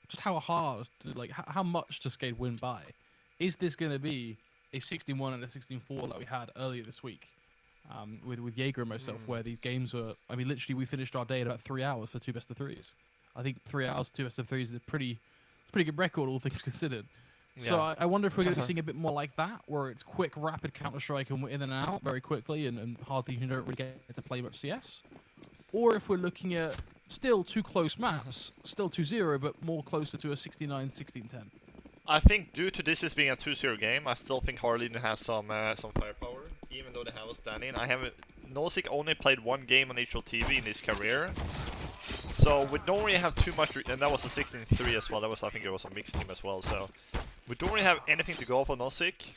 just how hard, like how much does Skade win by? Is this going to be a 16-1 and a 16-4 like we had earlier this week with Jaeger and myself, where these games were? I mean, literally, we finished our day in about 3 hours for two best of threes. I think 3 hours, two best of threes is a pretty good record, all things considered. So Yeah. I wonder if we're going to be seeing a bit more like that, where it's quick, rapid Counter-Strike and we're in and out very quickly, and hardly you don't really get to play much CS. Or if we're looking at still two close maps, still 2-0, but more closer to a 69-16-10. I think due to this being a 2-0 game, I still think Harleden has some firepower, even though they have a stand-in. Nosik only played one game on HLTV in his career, so we don't really have too much, and that was a 16-3 as well. I think it was a mixed team as well, so we don't really have anything to go for Nosik.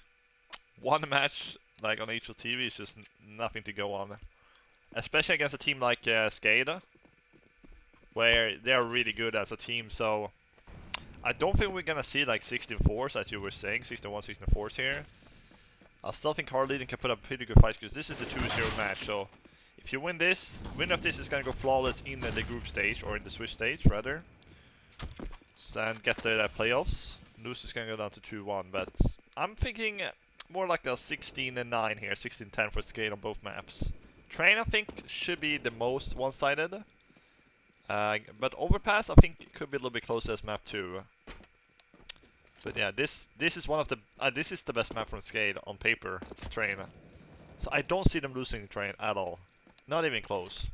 One match like on HLTV is just nothing to go on, especially against a team like Skade, where they are really good as a team. So I don't think we're gonna see like 16-4s as you were saying, 16-1, 16-4s here. I still think Harleden can put up a pretty good fight because this is the 2-0 match. So if you win this, winner of this is gonna go flawless in the group stage, or in the Swiss stage rather, and get the playoffs. Lose is gonna go down to 2-1, but I'm thinking more like a 16-9 here, 16-10 for Skade on both maps. Train I think should be the most one-sided. But Overpass I think it could be a little bit closer as map 2. But yeah, this is one of the this is the best map from Skade on paper. It's Train, so I don't see them losing Train at all, not even close.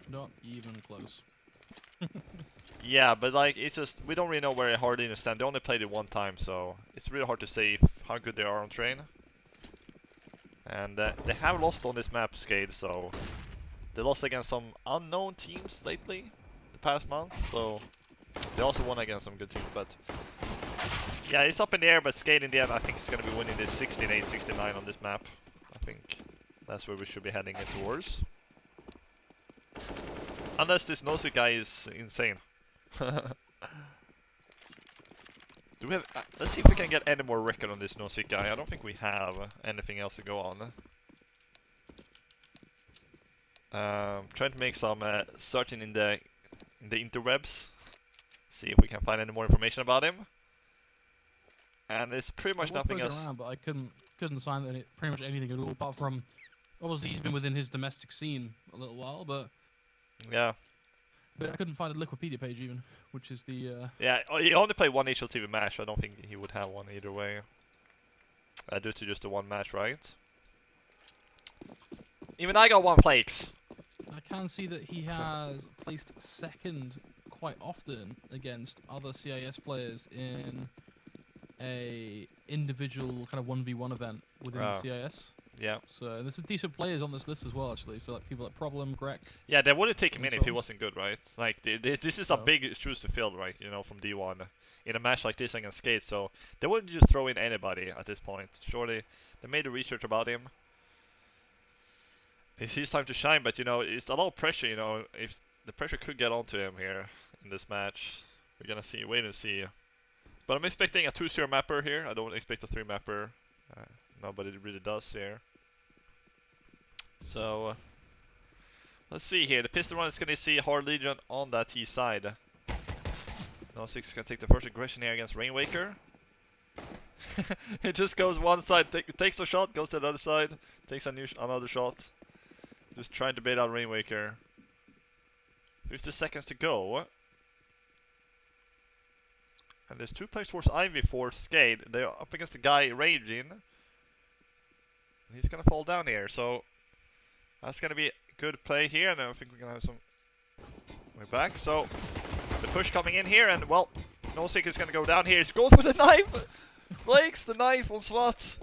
Not even close. Yeah, but like it's just we don't really know where Harleden stand. They only played it one time, so it's really hard to say how good they are on Train. And they have lost on this map, Skade, so they lost against some unknown teams lately, the past month, so they also won against some good teams, but yeah, it's up in the air, but Skade in the end I think is going to be winning this 16-8, 16-9 on this map. I think that's where we should be heading it towards. Unless this Nosik guy is insane. Do we have, let's see if we can get any more record on this Nosik guy. I don't think we have anything else to go on. Trying to make some searching in the interwebs, see if we can find any more information about him. And it's pretty much nothing else. Around, but I couldn't find pretty much anything at all, apart from obviously he's been within his domestic scene a little while, but yeah. But I couldn't find a Liquipedia page even, which is the yeah, he only played one HLTV match. So I don't think he would have one either way. Due to just the one match, right? Even I got one place. I can see that he has placed second quite often against other CIS players in a individual kind of 1v1 event within the CIS. Yeah. So there's some decent players on this list as well, actually. So like people like Problem, Greg. Yeah, they wouldn't take him in if he wasn't good, right? Like this is a big shoes to fill, right? You know, from D1 in a match like this against Skade. So they wouldn't just throw in anybody at this point. Surely they made the research about him. It's his time to shine, but you know, it's a lot of pressure. You know, if the pressure could get onto him here in this match, we're gonna see. Wait and see. But I'm expecting a 2-0 mapper here. I don't expect a 3 mapper. Nobody really does here. So let's see here. The pistol run is gonna see Harleden on that T side. Nosik is gonna take the first aggression here against Rainwaker. It just goes one side, takes a shot, goes to the other side, takes another shot. Just trying to bait out Rainwaker. 50 seconds to go. And there's 2 players towards Ivy for Skade. They're up against the guy Raging. He's gonna fall down here, so that's gonna be a good play here, and I think we're gonna have some. We're back, so the push coming in here, and well, Nosik is gonna go down here. He goes with the knife! Flakes the knife on SWAT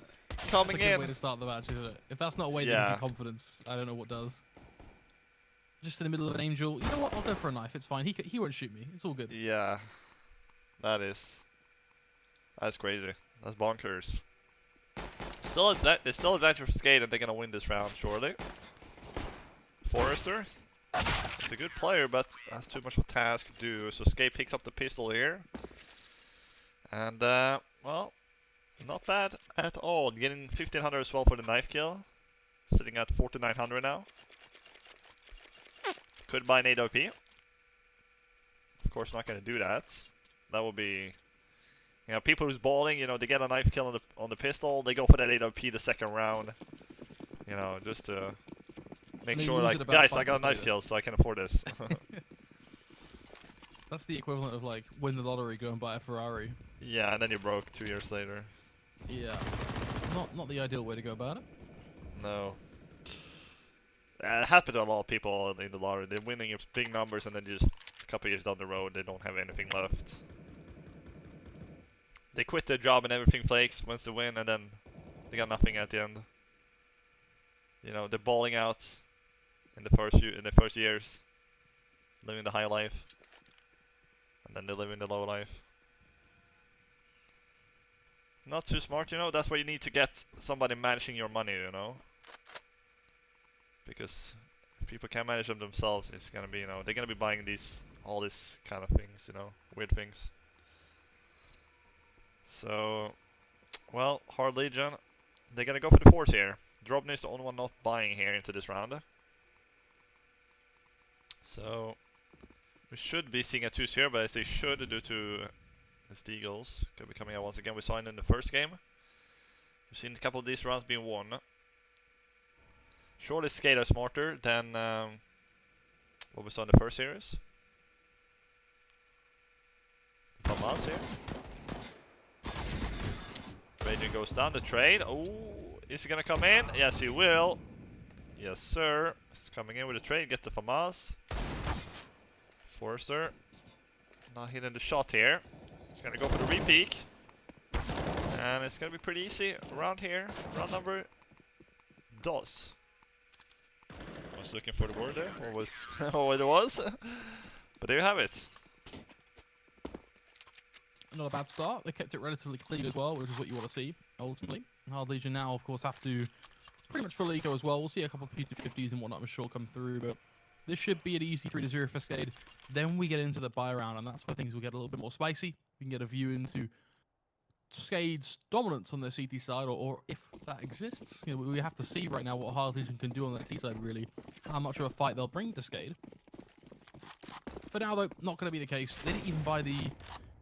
coming that's a good in. way to start the match, isn't it? If that's not a way to give you confidence, I don't know what does. Just in the middle of an angel. You know what? I'll go for a knife. It's fine. He won't shoot me. It's all good. Yeah, that's crazy. That's bonkers. There's still advantage for Skade, and they're gonna win this round, surely. Forrester, it's a good player, but has too much of a task to do. So Skade picks up the pistol here, and well, not bad at all. Getting 1500 as well for the knife kill, sitting at 4900 now. Could buy an AWP. course not gonna do that. That would be, you know, people who's balling, you know, they get a knife kill on the pistol, they go for that AWP the second round. You know, just to make sure, like, guys, I got a knife kill, so I can afford this. That's the equivalent of like win the lottery, go and buy a Ferrari. Yeah, and then you're broke 2 years later. Yeah, not the ideal way to go about it. No. It happened to a lot of people in the lottery. They're winning big numbers, and then just a couple years down the road, they don't have anything left. They quit their job and everything flakes once they win, and then they got nothing at the end. You know, they're balling out in the first years, living the high life, and then they live in the low life. Not too smart, you know. That's why you need to get somebody managing your money, you know. Because if people can't manage them themselves, it's gonna be, you know, they're gonna be buying all these kind of things, you know, weird things. So, well, Hard Legion, they're gonna go for the force here. Drobny is the only one not buying here into this round. So, we should be seeing a 2-0, but I say should due to the Steagles could be coming out once again. We saw it in the first game. We've seen a couple of these rounds being won. Surely Skade are smarter than what we saw in the first series. Famas here. Raging goes down the trade. Oh, is he gonna come in? Yes, he will. Yes, sir. He's coming in with a trade. Get the Famas. Forster. Not hitting the shot here. He's gonna go for the repeak. And it's gonna be pretty easy around here. Round number dos. I was looking for the word there, or was what it was. But there you have it. Not a bad start. They kept it relatively clean as well, which is what you want to see, ultimately. Hard Legion now, of course, have to pretty much full eco as well. We'll see a couple of P250s and whatnot, I'm sure, come through, but this should be an easy 3-0 for Skade. Then we get into the buy round, and that's where things will get a little bit more spicy. We can get a view into Skade's dominance on their CT side, or if that exists. You know, we have to see right now what Hard Legion can do on their T side, really. How much of a fight they'll bring to Skade. For now, though, not going to be the case. They didn't even buy the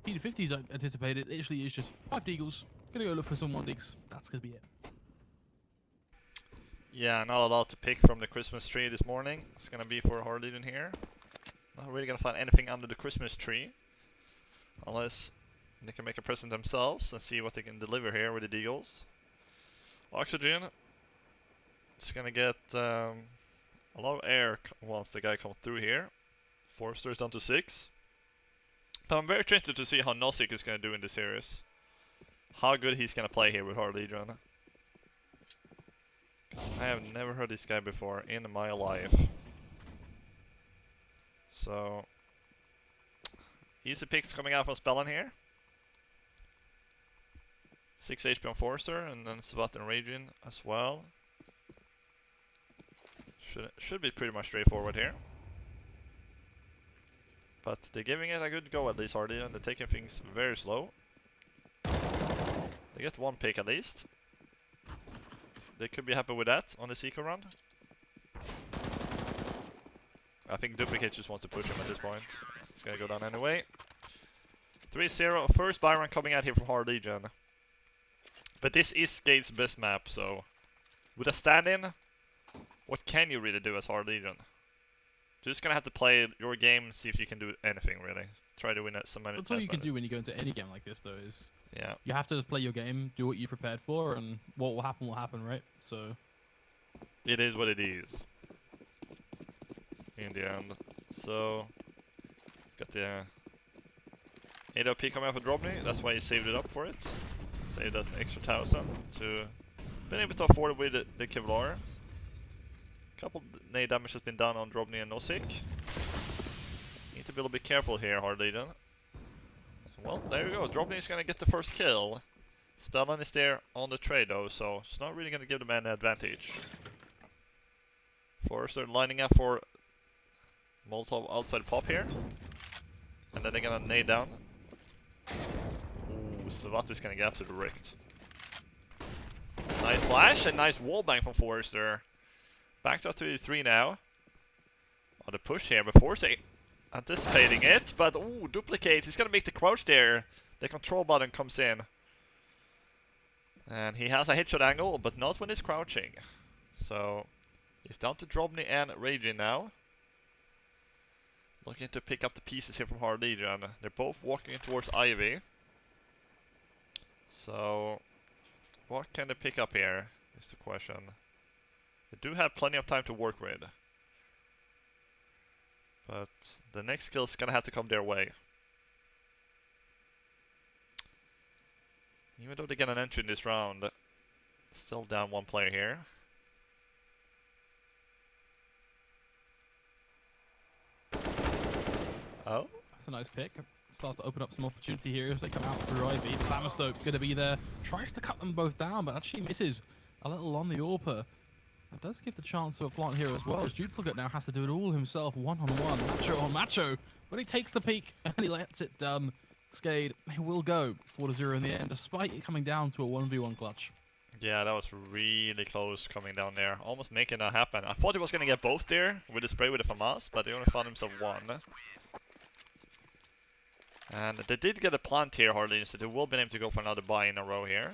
P250s I anticipated. It literally is just 5 Deagles. Gonna go look for some 1 Deags. That's gonna be it. Yeah, not allowed to pick from the Christmas tree this morning. It's gonna be for Hard Legion here. Not really gonna find anything under the Christmas tree. Unless they can make a present themselves and see what they can deliver here with the Deagles. Oxygen. It's gonna get a lot of air once the guy comes through here. Forster is down to 6. But I'm very interested to see how Nosik is going to do in this series. How good he's going to play here with Hard Legion. I have never heard this guy before in my life. So, easy picks coming out from Spellin here. 6 HP on Forster, and then Svat and Raging as well. Should be pretty much straightforward here. But they're giving it a good go at least, Hard Legion. They're taking things very slow. They get 1 pick at least. They could be happy with that on the Seeker run. I think Duplicate just wants to push him at this point. It's gonna go down anyway. 3-0, first buy run coming out here from Hard Legion. But this is Skade's best map, so with a stand-in, what can you really do as Hard Legion? Just gonna have to play your game, see if you can do anything really. Try to win at some minutes. That's all you can do when you go into any game like this, though, is yeah, you have to just play your game, do what you prepared for, and what will happen, right? So it is what it is in the end. So got the AWP coming out for Drobny. That's why he saved it up for it. Saved that extra 1,000 to been able to afford it with the Kevlar. Couple nade damage has been done on Drobny and Nosik. Need to be a little bit careful here, Hard Legion. Well, there you go. Drobny is gonna get the first kill. Spellman is there on the trade though, so it's not really gonna give the man an advantage. Forrester lining up for Molotov outside pop here. And then they're gonna nade down. Ooh, Savat is gonna get absolutely wrecked. Nice flash and nice wallbang from Forrester. Back to 3 now. Oh, the push here, but Forrester anticipating it, but ooh, duplicate. He's gonna make the crouch there. The control button comes in. And he has a headshot angle, but not when he's crouching. So he's down to Drobny and Raging now. Looking to pick up the pieces here from Hard Legion. They're both walking towards Ivy. So what can they pick up here is the question. They do have plenty of time to work with. But the next kill is gonna have to come their way. Even though they get an entry in this round, still down one player here. Oh? That's a nice pick. Starts to open up some opportunity here as they come out through Ivy. The Flammerstoke going to be there. Tries to cut them both down, but actually misses a little on the AWPer. That does give the chance to a plant here as well, as Duplicate now has to do it all himself, one-on-one, macho on macho. But he takes the peek and he lets it done. Skade, he will go 4-0 in the end, despite it coming down to a 1v1 clutch. Yeah, that was really close coming down there. Almost making that happen. I thought he was going to get both there with the spray with the FAMAS, but he only found himself one. And they did get a plant here, hardly, so they will be able to go for another buy in a row here.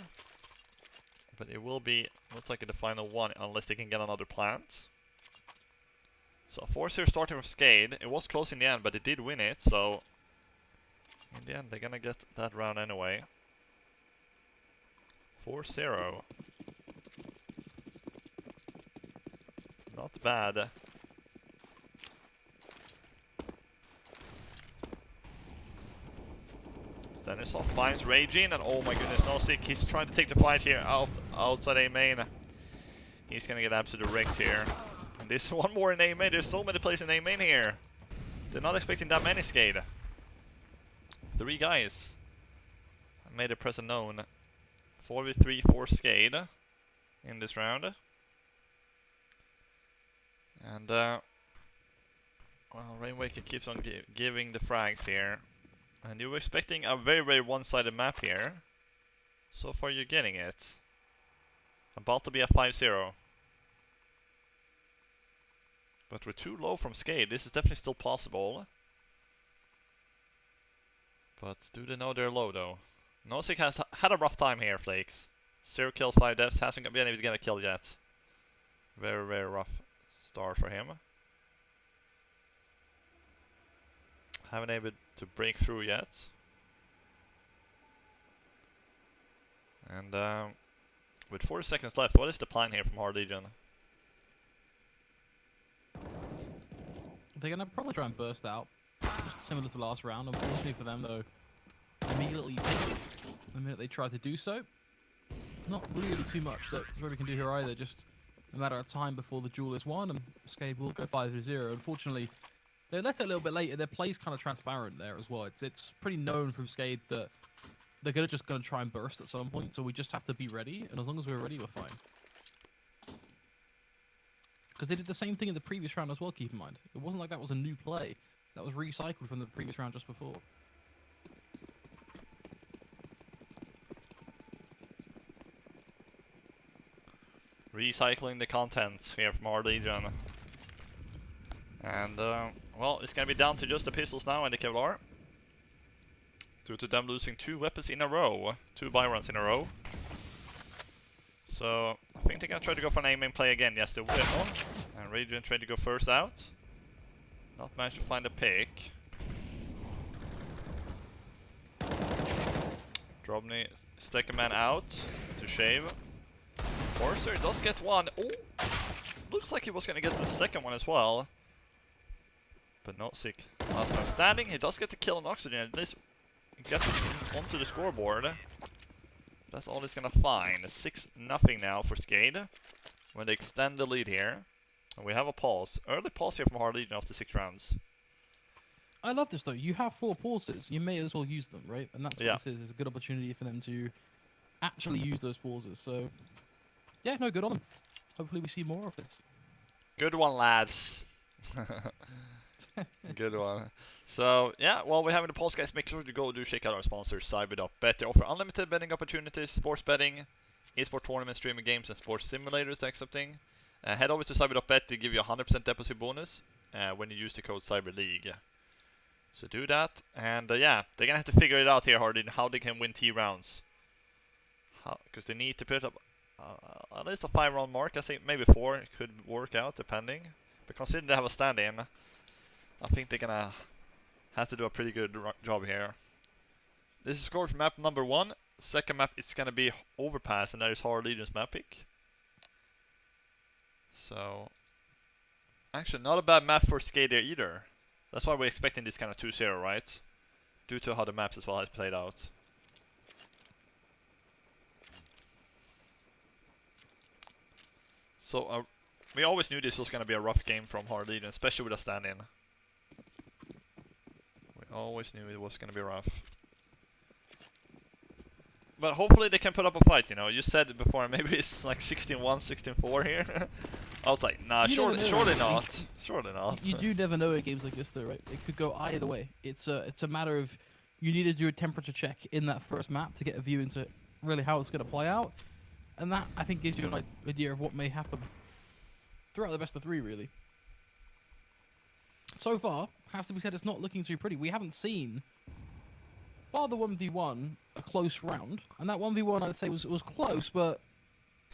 But it will be, looks like the final one, unless they can get another plant. So a 4-0 starting from Skade. It was close in the end, but they did win it, so in the end they're gonna get that round anyway. 4-0. Not bad. Stanislav finds Raging, and oh my goodness, Nosik, he's trying to take the fight here outside A main. He's gonna get absolutely wrecked here. And there's one more in A main, there's so many players in A main here. They're not expecting that many, Skade. 3 guys. I made a present known. 4v3 for Skade in this round. And well, Rainwaker keeps on giving the frags here. And you were expecting a very, very one-sided map here. So far you're getting it. About to be a 5-0. But we're too low from Skade. This is definitely still possible. But do they know they're low though? Nosik has had a rough time here, Flakes. 0 kills, 5 deaths, hasn't been able to get a kill yet. Very, very rough start for him. Haven't able to break through yet. And with 4 seconds left, what is the plan here from Hard Legion? They're going to probably try and burst out, just similar to last round. Unfortunately for them though, immediately picked the minute they tried to do so. Not really too much that Ruby can do here either, just a matter of time before the duel is won, and Skade will go 5-0. Unfortunately, they left it a little bit later. Their play's kind of transparent there as well. It's pretty known from Skade that they're just going to try and burst at some point, so we just have to be ready, and as long as we're ready, we're fine. Because they did the same thing in the previous round as well, keep in mind. It wasn't like that was a new play. That was recycled from the previous round just before. Recycling the content here from our Legion. And, well, it's gonna be down to just the pistols now and the Kevlar. Due to them losing 2 weapons in a row. 2 buy runs in a row. So, I think they're gonna try to go for an aim and play again. Yes, they will. And Radiant tried to go first out. Not managed to find a pick. Drobny, second man out to shave. Forcer does get one. Oh! Looks like he was gonna get the second one as well. But no, sick. Last man standing. He does get the kill on Oxygen. At least he gets it onto the scoreboard. That's all he's gonna find. 6-0 now for Skade. When they extend the lead here. And we have a pause. Early pause here from Hard Legion after 6 rounds. I love this though. You have 4 pauses. You may as well use them, right? And that's what this is. It's a good opportunity for them to actually use those pauses. So, yeah, no, good on them. Hopefully we see more of this. Good one, lads. Good one. So, yeah, while we're having the pause, guys, make sure to go check out our sponsor, Cyber.bet. They offer unlimited betting opportunities, sports betting, esports tournaments, streaming games, and sports simulators, accepting. Head over to Cyber.bet. They give you a 100% deposit bonus when you use the code CyberLeague. So do that, and yeah, they're gonna have to figure it out here, Hardin, how they can win T rounds. Because they need to put up at least a 5-round mark. I think maybe 4 could work out, depending. But considering they have a stand-in, I think they're gonna have to do a pretty good job here. This is score for map number 1. Second map, it's gonna be Overpass, and that is Hard Legion's map pick. So, actually, not a bad map for Skade either. That's why we're expecting this kind of 2-0, right? Due to how the maps as well has played out. So, we always knew this was going to be a rough game from Hard Legion, especially with a stand-in. We always knew it was going to be rough. But hopefully they can put up a fight, you know. You said it before, maybe it's like 16-1, 16-4 here. I was like, nah, surely not. Surely not. You do never know in games like this, though, right? It could go either way. It's a matter of you need to do a temperature check in that first map to get a view into really how it's going to play out. And that, I think, gives you an idea of what may happen throughout the best of 3, really. So far, has to be said, it's not looking too pretty. We haven't seen, bar the 1v1, a close round. And that 1v1, I'd say, was close, but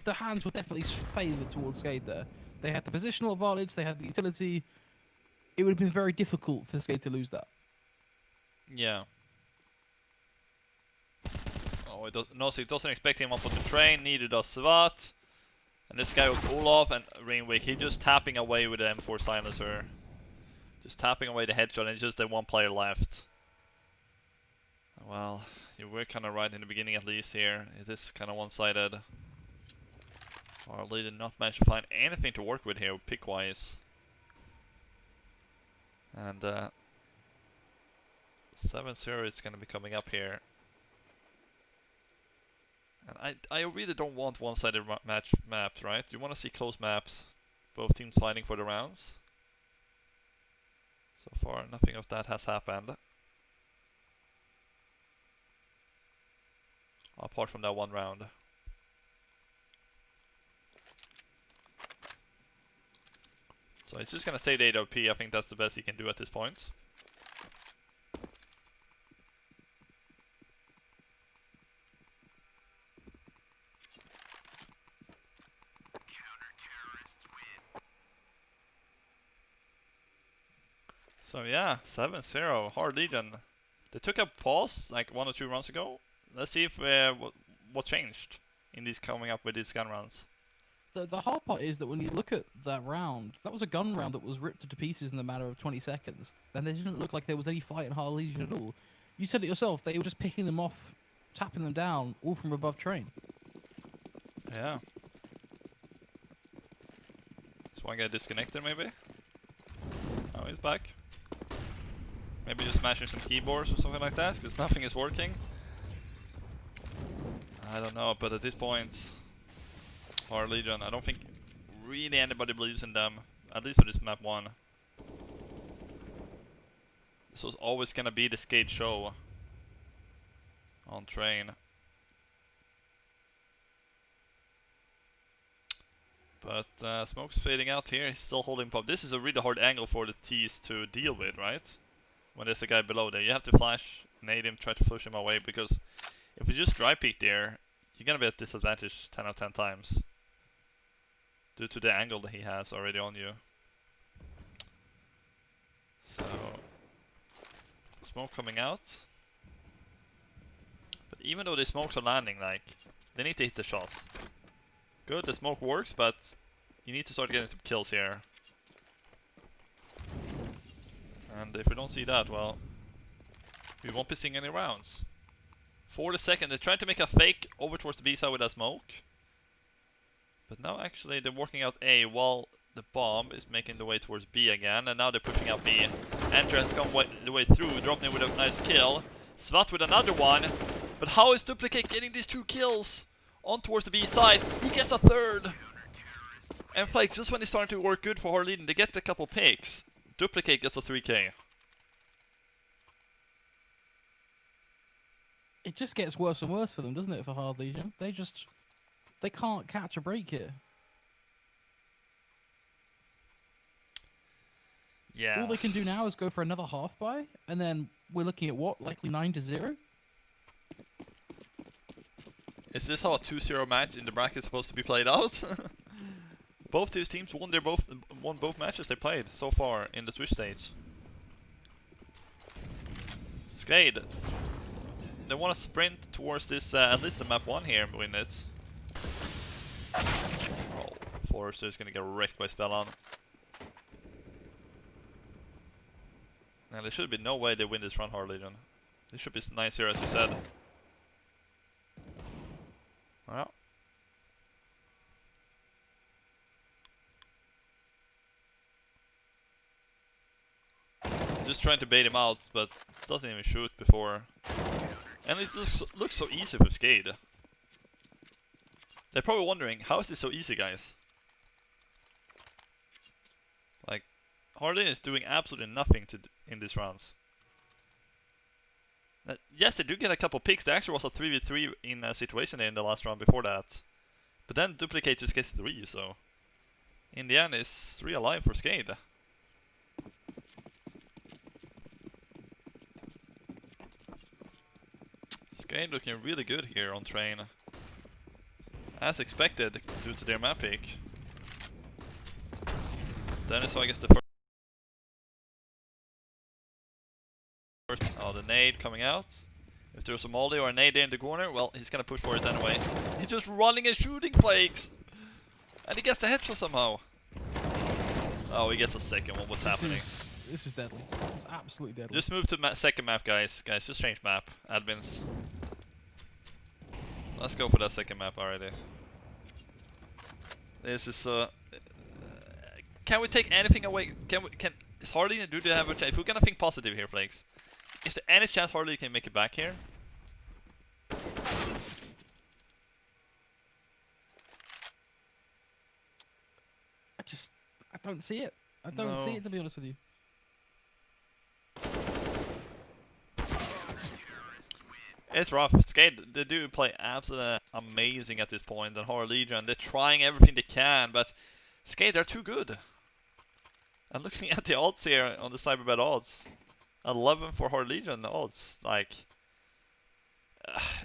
the hands were definitely favoured towards Skade there. They had the positional advantage, they had the utility. It would have been very difficult for Skade to lose that. Yeah. Oh, Nosik doesn't expect him up on the train, neither does Svat. And this guy with Olaf and Rainwake, he's just tapping away with the M4 silencer. Just tapping away the headshot, and it's just the one player left. Well, you were kind of right in the beginning at least here. It is kind of one-sided. Harley did not manage to find anything to work with here, pick-wise. And 7-0 is going to be coming up here. And I really don't want one-sided maps, right? You want to see close maps, both teams fighting for the rounds. So far, nothing of that has happened. Apart from that one round. So it's just gonna stay the 8OP. I think that's the best he can do at this point. So yeah, 7-0, Hard Legion. They took a pause like 1 or 2 rounds ago. Let's see if what changed in these coming up with these gun rounds. The hard part is that when you look at that round, that was a gun round that was ripped to pieces in a matter of 20 seconds. And they didn't look like there was any fight in Hard Legion at all. You said it yourself, they were just picking them off, tapping them down, all from above train. Yeah. Is one guy disconnected maybe? Oh, he's back. Maybe just smashing some keyboards or something like that, because nothing is working. I don't know, but at this point, Hard Legion, I don't think really anybody believes in them, at least for this map 1. This was always gonna be the Skade show on train. But Smoke's fading out here, he's still holding pop. This is a really hard angle for the T's to deal with, right? When there's a guy below there. You have to flash, nade him, try to push him away, because if you just dry peek there, you're gonna be at disadvantage 10 out of 10 times. Due to the angle that he has already on you. So, smoke coming out. But even though the smokes are landing, like, they need to hit the shots. Good, the smoke works, but you need to start getting some kills here. And if we don't see that, well, we won't be seeing any rounds. For the second, they tried to make a fake over towards the B side with a smoke. But now actually they're working out A while the bomb is making the way towards B again. And now they're pushing out B. Enter has come the way through, dropping in with a nice kill. Svat with another one. But how is Duplicate getting these 2 kills? On towards the B side, he gets a 3rd. And Flake, just when it's starting to work good for Hard Legion, they get a couple picks. Duplicate gets a 3k. It just gets worse and worse for them, doesn't it, for Hard Legion? They can't catch a break here. Yeah. All they can do now is go for another half buy, and then we're looking at what, likely 9-0. Is this how a 2-0 match in the bracket is supposed to be played out? Both these teams won both matches they played so far in the Twitch stage. Skade, they want to sprint towards this at least the map 1 here and win it. Oh, Forrester's gonna get wrecked by Spellan. And there should be no way they win this run, Harlegion. This should be 9-0 as you said. Well. Just trying to bait him out, but doesn't even shoot before. And it just looks so easy for Skade. They're probably wondering, how is this so easy, guys? Like, Harley is doing absolutely nothing in these rounds. Yes, they do get a couple picks. There actually was a 3v3 in a situation there in the last round before that. But then Duplicate just gets 3, so... In the end, it's 3 alive for Skade. Skade looking really good here on train. As expected, due to their map pick. Then so I guess the first... Oh, the nade coming out. If there's a molly or a nade in the corner, well, he's gonna push for it anyway. He's just running and shooting Flakes! And he gets the headshot somehow. Oh, he gets a second one. What's happening? This is deadly. It's absolutely deadly. Just move to second map, guys. Guys, just change map. Admins. Let's go for that second map already. This is can we take anything away? Is Harley, do they have a chance? If we're gonna think positive here, Flakes, is there any chance Harley can make it back here? I don't see it. I don't see it, to be honest with you. It's rough. Skade, they do play absolutely amazing at this point, and Horror Legion, they're trying everything they can, but Skade, they're too good. I'm looking at the odds here on the Cyberbet odds. 11 for Horror Legion odds. Like,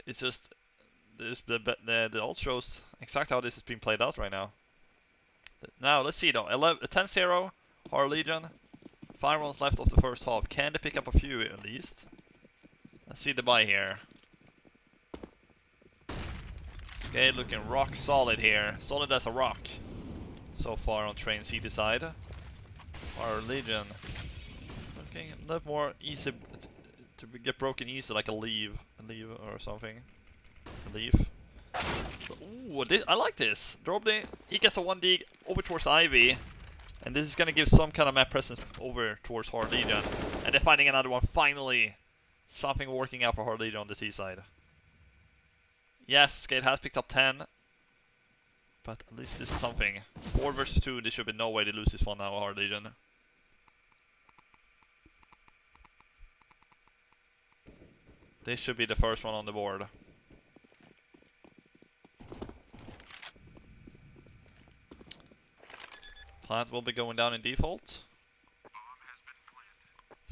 it's just the odds shows exactly how this is being played out right now. Now let's see though. 10-0 Horror Legion. 5 rounds left of the first half. Can they pick up a few at least? Let's see the buy here. Skade looking rock solid here. Solid as a rock. So far on train CT side. Our Legion looking a little more easy to get broken easy, like a leave or something. A leaf. Ooh, I like this. Drobny, he gets a 1D over towards Ivy. And this is gonna give some kind of map presence over towards Hard Legion. And they're finding another one finally. Something working out for Hard Legion on the T side. Yes, Skade has picked up 10. But at least this is something. 4 versus 2, there should be no way they lose this one now, Hard Legion. This should be the first one on the board. Plant will be going down in default.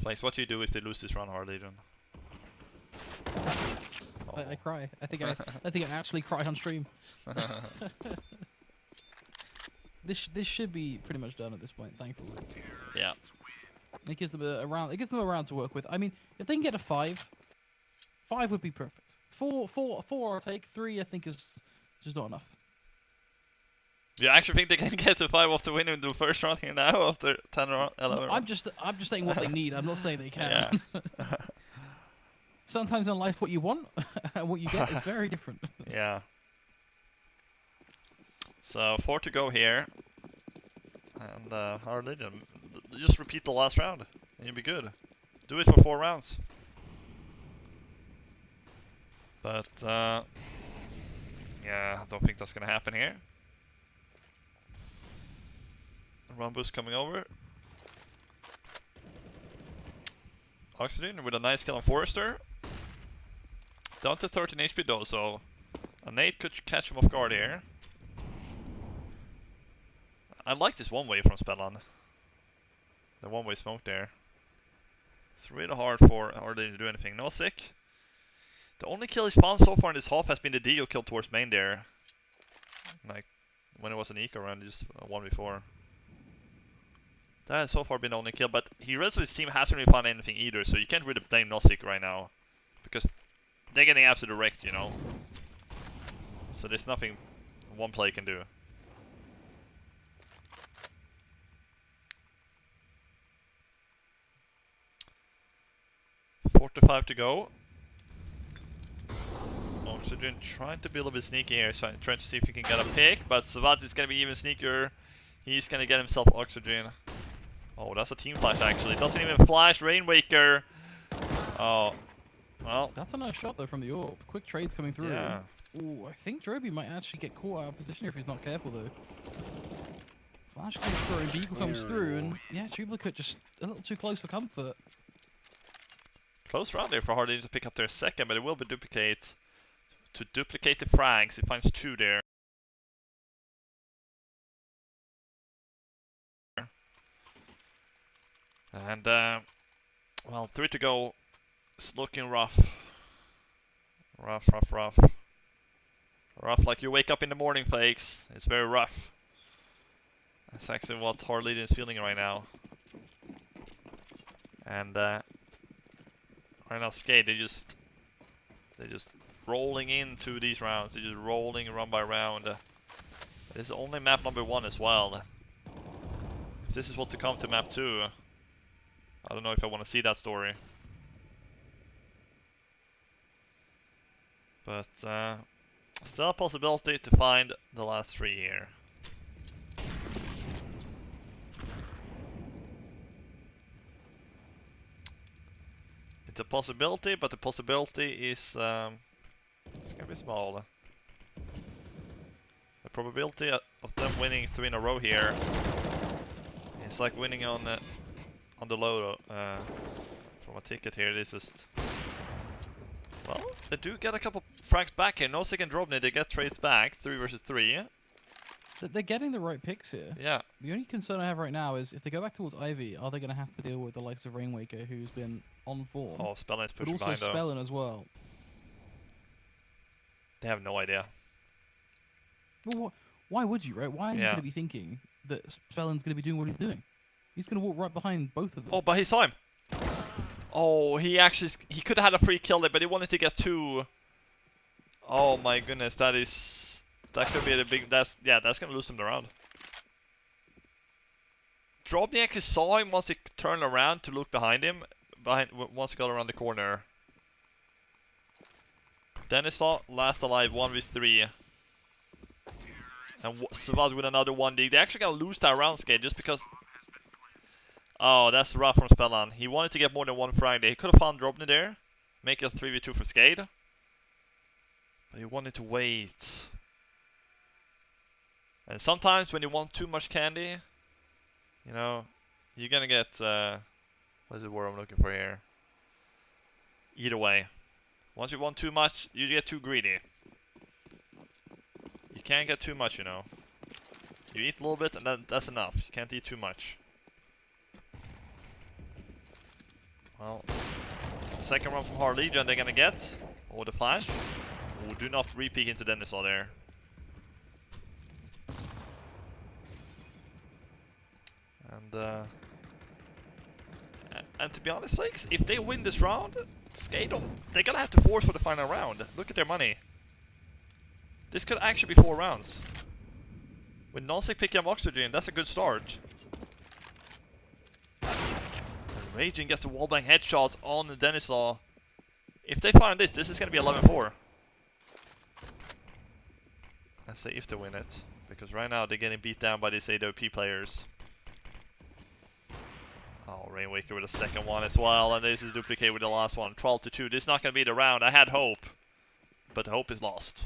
Flakes, what you do if they lose this round, Hard Legion? Oh. I cry. I think I actually cry on stream. This should be pretty much done at this point, thankfully. Yeah. It gives them a round. It gives them a round to work with. I mean, if they can get a 5 would be perfect. 4 I'll take. 3 I think is just not enough. Do you actually think they can get to 5 after winning the first round here now after 10 round, 11 I'm just saying what they need. I'm not saying they can. Yeah. Sometimes in life, what you want and what you get is very different. Yeah. So 4 to go here, and Hard Legion, just repeat the last round, and you'll be good. Do it for 4 rounds. But yeah, I don't think that's gonna happen here. Run boost coming over. Oxygen with a nice kill on Forrester. Down to 13 HP though, so a nade could catch him off guard here. I like this one way from Spellan. the one-way smoke there. It's really hard for Harley to do anything. No sick. The only kill he's found so far in this half has been the Dio kill towards main there. Like, when it was an eco round, just one before. That has so far been the only kill, but the rest of his team hasn't really found anything either, so you can't really blame Nosik right now. Because they're getting absolutely wrecked, you know. So there's nothing one play can do. $45 to go. Oxygen trying to be a little bit sneaky here, so trying to see if he can get a pick, but Savat is gonna be even sneakier. He's gonna get himself Oxygen. Oh, that's a team flash actually. Doesn't even flash Rainwaker. Oh, well. That's a nice shot though from the AWP. Quick trades coming through. Yeah. Ooh, I think Droby might actually get caught out of position if he's not careful though. Flash comes through and Beagle comes through, and yeah, Duplicate just a little too close for comfort. Close round there for Hardy to pick up their second, but it will be Duplicate. To duplicate the frags, he finds 2 there. And, well, 3 to go. It's looking rough. Rough. Rough like you wake up in the morning, Flakes. It's very rough. That's actually what Harley is feeling right now. And, right now, Skade, they're just rolling into these rounds. They're just rolling round by round. This is only map number 1 as well. If this is what to come to map 2, I don't know if I want to see that story. But still a possibility to find the last 3 here. It's a possibility, but the possibility is it's gonna be small. The probability of them winning 3 in a row here is like winning on the low from a ticket here. This is, well, they do get a couple frags back here. No second Drobny, they get trades back 3 versus 3. They're getting the right picks here. Yeah. The only concern I have right now is if they go back towards Ivy, are they going to have to deal with the likes of Rainwaker, who's been on form? Oh, Spelling's but pushing also behind though. Spellin as well. They have no idea. Well, why would you, right? Why are you Yeah. going to be thinking that Spellin's going to be doing what he's doing? He's going to walk right behind both of them. Oh, but he saw him. Oh, he could have had a free kill there, but he wanted to get 2. Oh my goodness, that could be the big. That's gonna lose him the round. Drobny actually saw him once he turned around to look behind him. Once he got around the corner. Then he saw last alive 1v3. And Savad with another 1D. They actually gonna lose that round, Skade, just because. Oh, that's rough from Spellan. He wanted to get more than 1 frag there. He could have found Drobny there. Make it a 3v2 for Skade. But he wanted to wait. And sometimes when you want too much candy, you know, you're gonna get, what's the word I'm looking for here? Either way. Once you want too much, you get too greedy. You can't get too much, you know. You eat a little bit and that's enough. You can't eat too much. Well, the second run from Harlegion they're gonna get. Or the flash. Oh, do not re-peek into Dennisal there. And to be honest, Flakes, if they win this round, Skade, they're gonna have to force for the final round. Look at their money. This could actually be 4 rounds. With Nosik picking up Oxygen, that's a good start. And Raging gets the wallbang headshot on the Dennisal. If they find this is gonna be 11-4. I say if they win it, because right now they're getting beat down by these AWP players. Oh, Rainwaker with a second one as well, and this is Duplicate with the last one. 12-2. This is not going to be the round. I had hope, but hope is lost.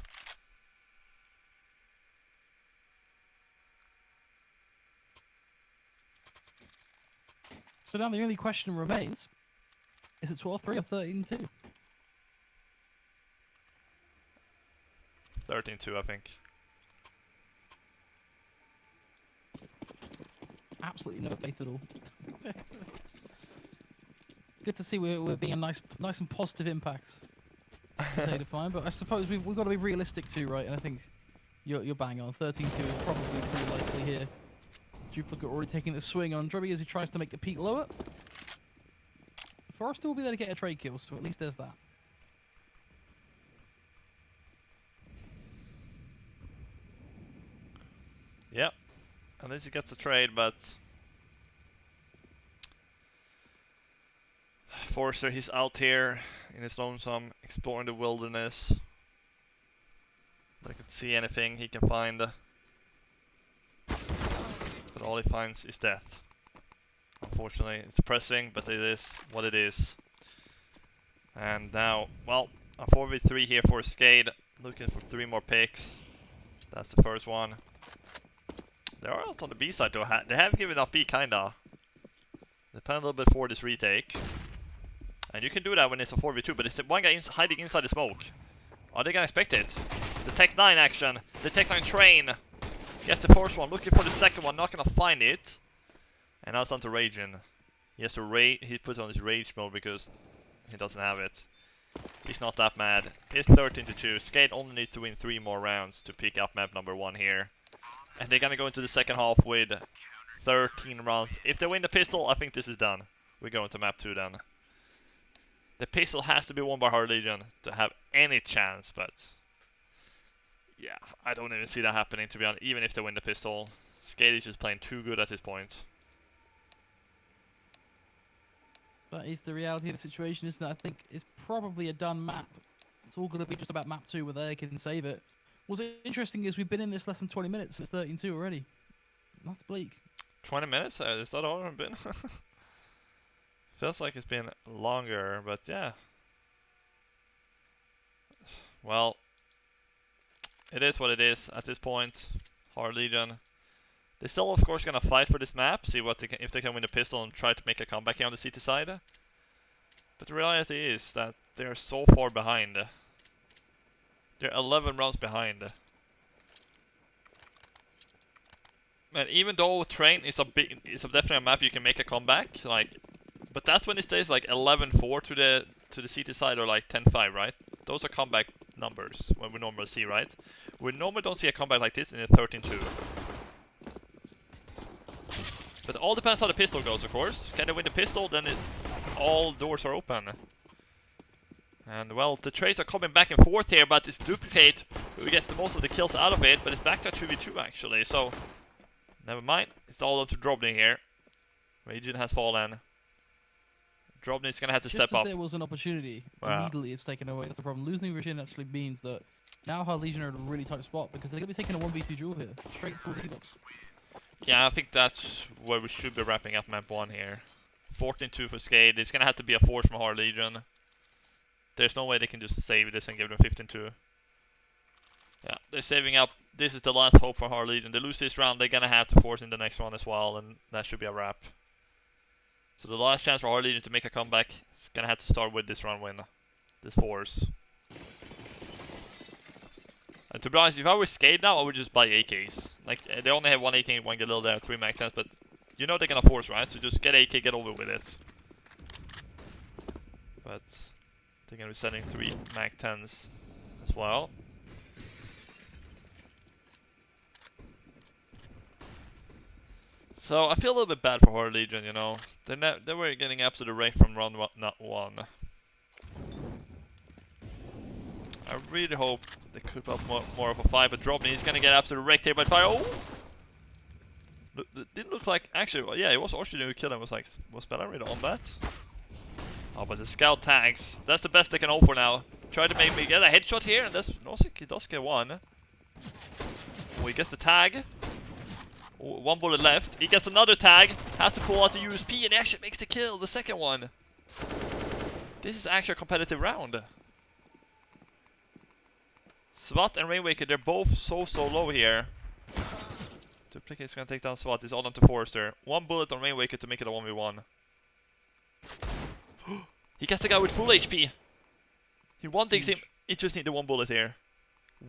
So now the only question remains, is it 12-3 or 13-2? 13-2, I think. absolutely no faith at all. Good to see we're being a nice and positive impact. To say define, but I suppose we've got to be realistic too, right? And I think you're bang on. 13-2 is probably pretty likely here. Duplicate already taking the swing on Drubby as he tries to make the peak lower. Forrester will be there to get a trade kill, so at least there's that. Yep. At least he gets the trade, but Forrester, he's out here in his lonesome, exploring the wilderness. But I could see anything he can find. But all he finds is death. Unfortunately, it's depressing, but it is what it is. And now, well, a 4v3 here for Skade. Looking for 3 more picks. That's the first one. They are out on the B side though. They have given up B kinda. They plan a little bit for this retake. And you can do that when it's a 4v2, but it's the one guy hiding inside the smoke. Are they gonna expect it? The Tech 9 action. The Tech 9 train. Gets the first one, looking for the second one, not gonna find it. And now it's on to Raging. He has to he puts on his rage mode because he doesn't have it. He's not that mad. It's 13-2. Skade only needs to win 3 more rounds to pick up map number 1 here. And they're gonna go into the second half with 13 rounds. If they win the pistol, I think this is done. We go into map 2 then. The pistol has to be won by Hard Legion to have any chance, but yeah, I don't even see that happening, to be honest, even if they win the pistol. Skade is just playing too good at this point. That is the reality of the situation, isn't it? I think it's probably a done map. It's all going to be just about map 2 where they can save it. What's interesting is we've been in this less than 20 minutes and it's 13-2 already. That's bleak. 20 minutes? Is that all it's been? Feels like it's been longer, but yeah. Well, it is what it is at this point. Hard Legion. They're still, of course, gonna fight for this map, see what if they can win the pistol and try to make a comeback here on the CT side. But the reality is that they're so far behind. They're 11 rounds behind. And even though Train is definitely a map you can make a comeback, like, but that's when it stays like 11-4 to the CT side or like 10-5, right? Those are comeback numbers when we normally see, right? We normally don't see a comeback like this in a 13-2. But it all depends how the pistol goes, of course. Can they win the pistol, then all doors are open. And well, the trades are coming back and forth here, but it's Duplicate who gets the most of the kills out of it, but it's back to a 2v2 actually, so never mind. It's all up to Drobny here. Raging has fallen. Drobny's gonna have to step up. There was an opportunity. Wow. Immediately it's taken away. That's the problem. Losing Raging actually means that now Hard Legion are in a really tight spot because they're gonna be taking a 1v2 duel here. Straight towards E-box. Yeah, I think that's where we should be wrapping up map 1 here. 14-2 for Skade. It's gonna have to be a force from Hard Legion. There's no way they can just save this and give them 15-2. Yeah, they're saving up. This is the last hope for Hard Legion. They lose this round, they're gonna have to force in the next one as well, and that should be a wrap. So the last chance for Hard Legion to make a comeback is gonna have to start with this round win. This force. And to be honest, if I were Skade now, I would just buy AKs. Like, they only have 1 AK and 1 Galil there, 3 Mac 10s, but you know they're gonna force, right? So just get AK, get over with it. But they're gonna be sending 3 Mac 10s as well. So I feel a little bit bad for Hard Legion, you know. They were getting absolutely wrecked from round 1. I really hope they could put up more of a fight, but Drobny is gonna get absolutely wrecked here by fire. Oh! It didn't look like, actually, well, yeah, it was Oshie who killed him. Was Bellarid on that? Oh, but the scout tags, that's the best they can hope for now. Try to make me get a headshot here, and that's Nosik, he does get one. Oh, he gets the tag. Oh, 1 bullet left. He gets another tag, has to pull out the USP, and he actually makes the kill, the second one. This is actually a competitive round. SWAT and Rainwaker, they're both so low here. Duplicate's gonna take down SWAT, it's all on to Forrester. 1 bullet on Rainwaker to make it a 1v1. He gets the guy with full HP. He one-takes him, he just needs the 1 bullet here.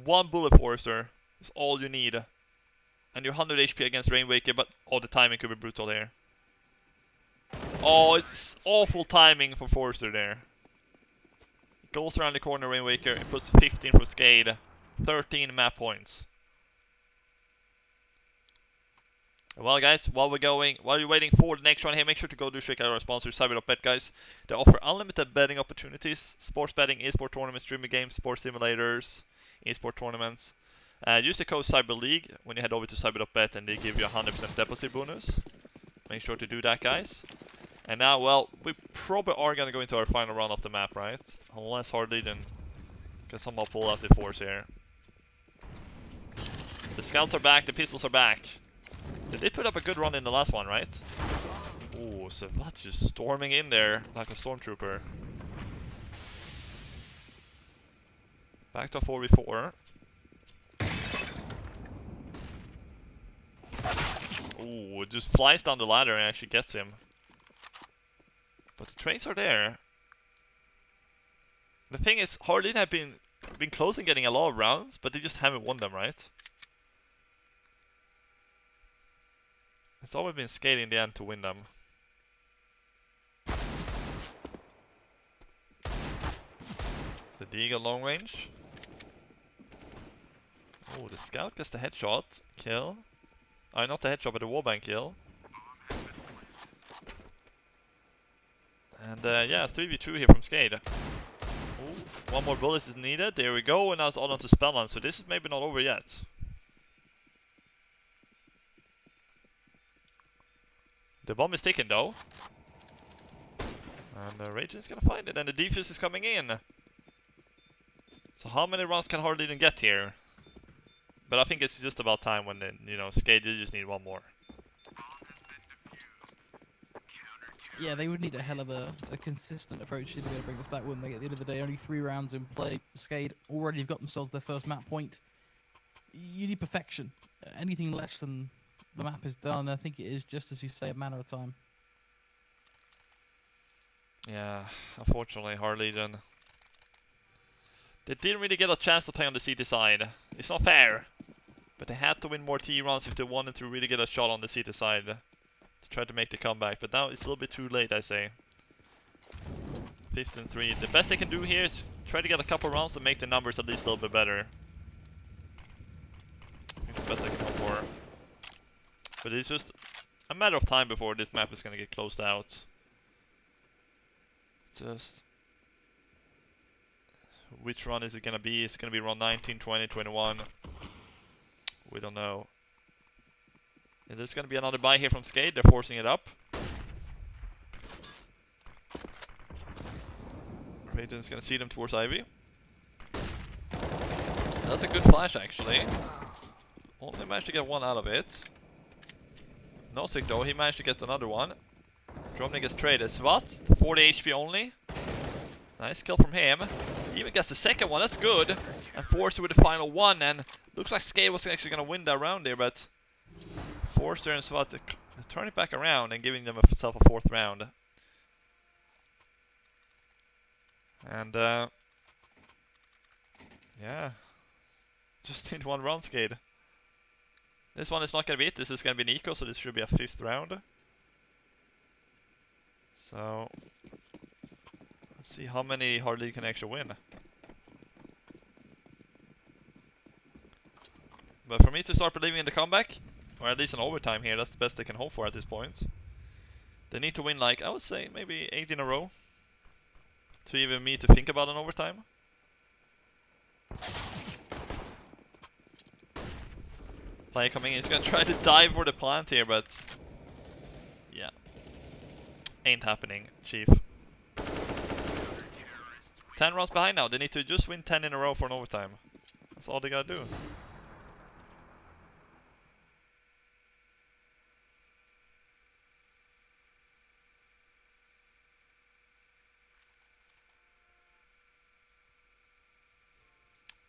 1 bullet, Forrester, is all you need. and you're 100 HP against Rainwaker, but the timing could be brutal here. Oh, it's awful timing for Forster there. Goes around the corner, Rainwaker, and puts 15 for Skade. 13 map points. Well guys, while you're waiting for the next round here, make sure to go do check out our sponsor, CyberBet, guys. They offer unlimited betting opportunities, sports betting, esports tournaments, streaming games, sports simulators, esports tournaments. Use the code CyberLeague when you head over to CyberBet and they give you a 100% deposit bonus. Make sure to do that, guys. And now, well, we probably are going to go into our final round of the map, right? Unless Hardlegion can somehow pull out the force here. The scouts are back, the pistols are back. They did put up a good run in the last one, right? Oh, so that's just storming in there like a stormtrooper. Back to 4v4. Oh, it just flies down the ladder and actually gets him. But the trains are there. The thing is, Hardin have been close in getting a lot of rounds, but they just haven't won them, right? It's always been Skade in the end to win them. The Deagle long range. Oh, the scout gets the headshot. Kill. Not the headshot, but the wallbang kill. And yeah, 3v2 here from Skade. Oh, one more bullet is needed. There we go, and now it's all onto Spellman, so this is maybe not over yet. The bomb is ticking though. And Raging's gonna find it, and the defuse is coming in. So how many rounds can Hardlegion get here? But I think it's just about time when, Skade, you just need one more. Yeah, they would need a hell of a consistent approach to bring this back, wouldn't they? At the end of the day, only 3 rounds in play. Skade already have got themselves their first map point. You need perfection. Anything less than the map is done, I think it is, just as you say, a matter of time. Yeah, unfortunately, Hardlegion. They didn't really get a chance to play on the CT side. It's not fair. But they had to win more T rounds if they wanted to really get a shot on the CT side. To try to make the comeback. But now it's a little bit too late, I say. 15-3. The best they can do here is try to get a couple rounds to make the numbers at least a little bit better. I think the best I can hope for. But it's just a matter of time before this map is going to get closed out. Just... which run is it going to be? It's going to be run 19, 20, 21. We don't know. Is this going to be another buy here from Skade? They're forcing it up. Raiden's going to see them towards Ivy. That's a good flash actually. Only managed to get one out of it. Nosik though, he managed to get another one. Dromnik gets traded. Svat, 40 HP only. Nice kill from him. He even gets the second one, that's good. And Forster with the final one, and looks like Skade was actually going to win that round there, but Forster and Svat turn it back around and giving themselves a 4th round. And yeah, just need one round, Skade. This one is not going to be it, this is going to be an eco, so this should be a 5th round. So let's see how many Hardlegion can actually win. But for me to start believing in the comeback, or at least an overtime here, that's the best they can hope for at this point. They need to win, like, I would say maybe 8 in a row to even me to think about an overtime. Player coming in, he's gonna try to dive for the plant here, but yeah, ain't happening, Chief. 10 rounds behind now, they need to just win 10 in a row for an overtime. That's all they gotta do.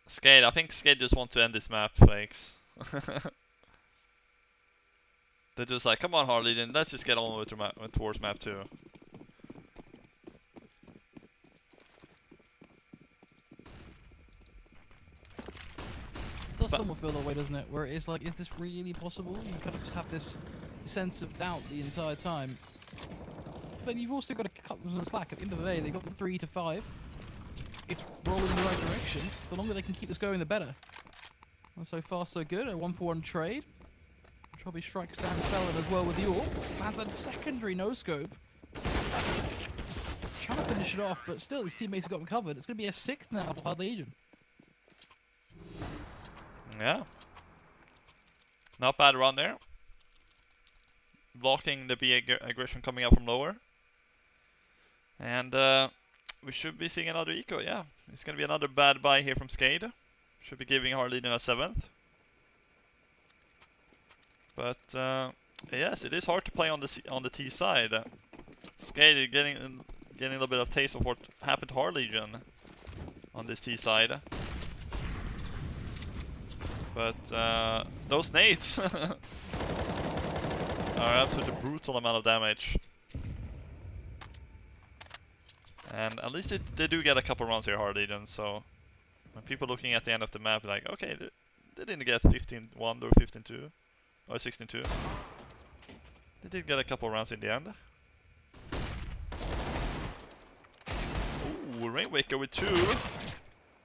Skade, I think Skade just want to end this map, fakes. They're just like, come on Hardlegion, let's just get on with towards map 2. does somewhat feel that way, doesn't it? Where it is like, is this really possible? You kind of just have this sense of doubt the entire time. But then you've also got to cut them some slack. At the end of the day, they got 3 to 5. It's rolling in the right direction. The longer they can keep this going, the better. And so far, so good. A 1-for-1 trade. Chobby strikes down Felon as well with the AWP. Lands a secondary no-scope. Trying to finish it off, but still his teammates have got him covered. It's going to be a 6th now for Hard Legion. Yeah. Not bad run there. Blocking the B aggression coming up from lower. And we should be seeing another eco, yeah. It's going to be another bad buy here from Skade. Should be giving Hard Legion a 7th. But yes, it is hard to play on the T side. Skade getting a little bit of taste of what happened to Hard Legion on this T side. But those nades are absolutely brutal amount of damage. And at least they do get a couple rounds here, Hard Legion, so when people looking at the end of the map like, okay, they didn't get 15-1 or 15-2 or 16-2. They did get a couple rounds in the end. Ooh, Rainwaker with 2.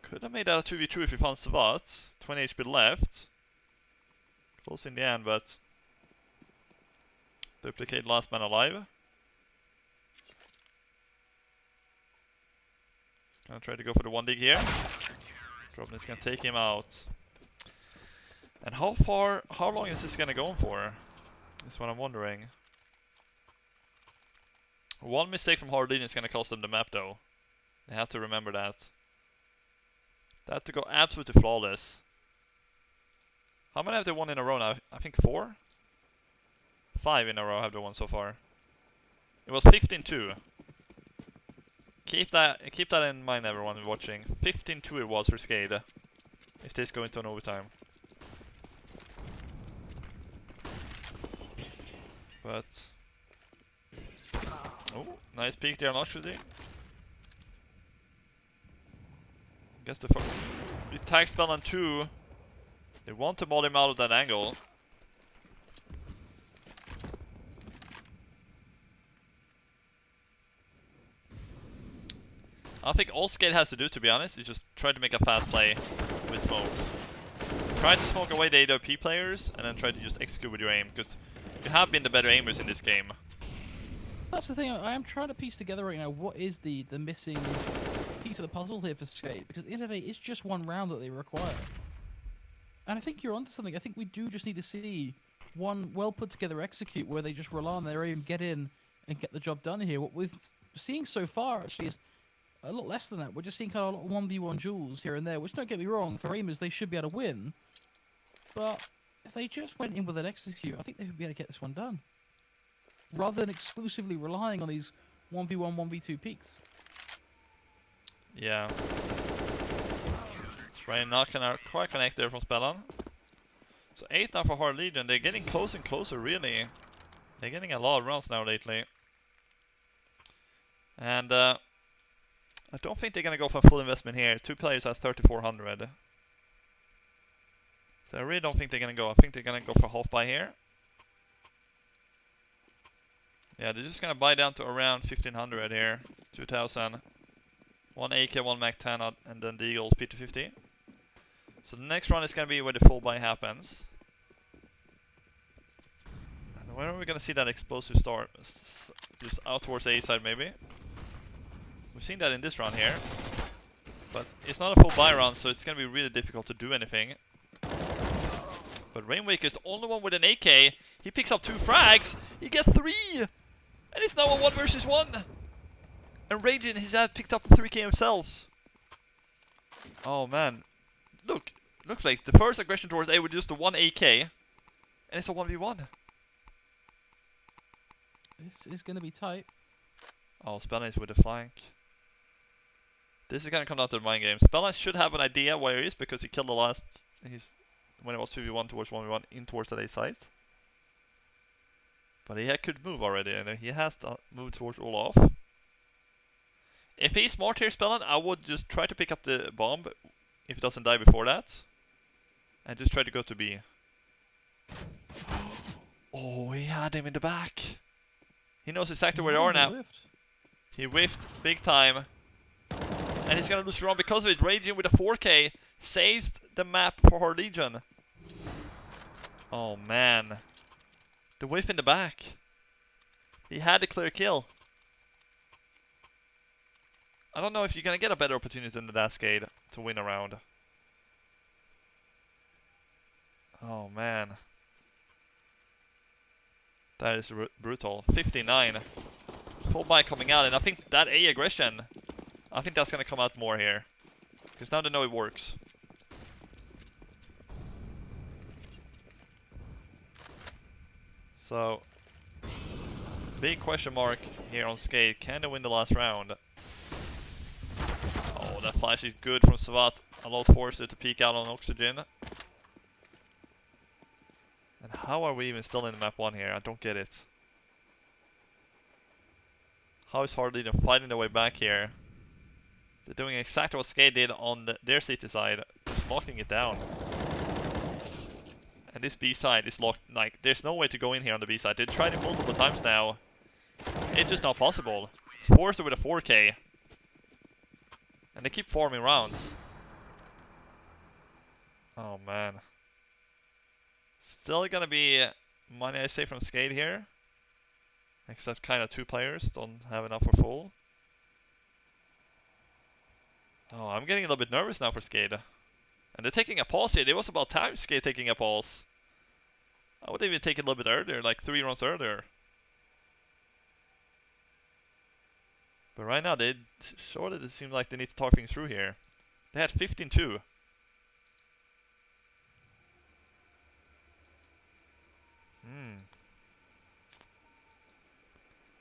Could have made that a 2v2 if he found Svat. 20 HP left. Close in the end, but duplicate last man alive. Gonna try to go for the 1 dig here. Problem is gonna take him out. And how long is this gonna go on for? Is what I'm wondering. One mistake from Hard Legion is gonna cost them the map though. They have to remember that. They have to go absolutely flawless. How many have they won in a row now? I think 4? 5 in a row have they won so far. It was 15-2. Keep that in mind, everyone watching. 15-2 it was for Skade. If this go into an overtime. But oh, nice peek there on Oshudi. Guess the tag spell on 2. They want to maul him out of that angle. I think all Skade has to do, to be honest, is just try to make a fast play with smokes. Try to smoke away the AWP players, and then try to just execute with your aim, because you have been the better aimers in this game. That's the thing, I am trying to piece together right now what is the missing piece of the puzzle here for Skade, because at the end of the day, it's just one round that they require. And I think you're onto something. I think we do just need to see one well put together execute where they just rely on their aim, get in, and get the job done here. What we're seeing so far actually is a lot less than that. We're just seeing kind of a lot of 1v1 duels here and there, which, don't get me wrong, for aimers they should be able to win. But if they just went in with an execute, I think they would be able to get this one done. Rather than exclusively relying on these 1v1, 1v2 peaks. Yeah. Rain not gonna quite connect there from Spellon. So 8 now for Hard Legion. They're getting closer and closer, really. They're getting a lot of rounds now lately. And I don't think they're gonna go for full investment here. 2 players at 3,400. So I really don't think they're gonna go. I think they're gonna go for half buy here. Yeah, they're just gonna buy down to around 1,500 here. 2,000. 1 AK, 1 Mac 10, and then the Eagles P250. So the next round is gonna be where the full buy happens. And where are we gonna see that explosive start? Just out towards the A side, maybe. We've seen that in this round here. But it's not a full buy round, so it's gonna be really difficult to do anything. But Rainwaker is the only one with an AK. He picks up 2 frags. He gets 3! And it's now a 1 versus 1! And Raging, he's picked up the 3k himself. Oh man. Look. Looks like the first aggression towards A with just the 1 AK. And it's a 1v1. This is going to be tight. Oh, Spellon is with the flank. This is going to come down to the mind game. Spellon should have an idea where he is, because he killed the last... when it was 2v1 towards 1v1 in towards that A site. But he could move already, and he has to move towards Olaf. If he's smart here, Spellon, I would just try to pick up the bomb if he doesn't die before that. and just try to go to B. Oh, he had him in the back. He knows exactly where they are now. He whiffed big time. And he's gonna lose the round because of it. Raging with a 4K saves the map for Hard Legion. Oh man. The whiff in the back. He had a clear kill. I don't know if you're gonna get a better opportunity than that Skade to win a round. Oh man. That is brutal. 59. Full buy coming out, and I think that A aggression, I think that's gonna come out more here. Because now they know it works. So, big question mark here on Skade. Can they win the last round? Oh, that flash is good from Savat. Allows Forcer to peek out on Oxygen. And how are we even still in map 1 here? I don't get it. How is Hard Legion fighting their way back here? They're doing exactly what Skade did on their city side, just locking it down. And this B side is locked, like, there's no way to go in here on the B side. They tried it multiple times now. It's just not possible. It's Forcer with a 4K. And they keep farming rounds. Oh man. Still gonna be money, I say, from Skade here. Except kind of 2 players don't have enough for full. Oh, I'm getting a little bit nervous now for Skade. And they're taking a pause here. It was about time Skade taking a pause. I would even take it a little bit earlier, like 3 rounds earlier. But right now, they surely it seems like they need to talk things through here. They had 15-2.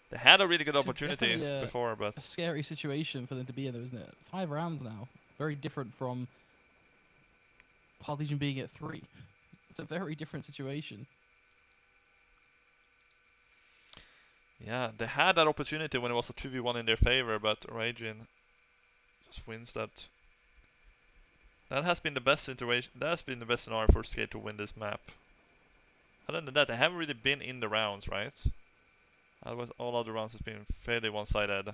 They had a really good opportunity before, but a scary situation for them to be in, though, isn't it? 5 rounds now, very different from Hard Legion being at 3. It's a very different situation. Yeah, they had that opportunity when it was a 2v1 in their favor, but Raging just wins that. That has been the best situation. That has been the best scenario for Skade to win this map. Other than that, they haven't really been in the rounds, right? Otherwise, all other rounds has been fairly one-sided.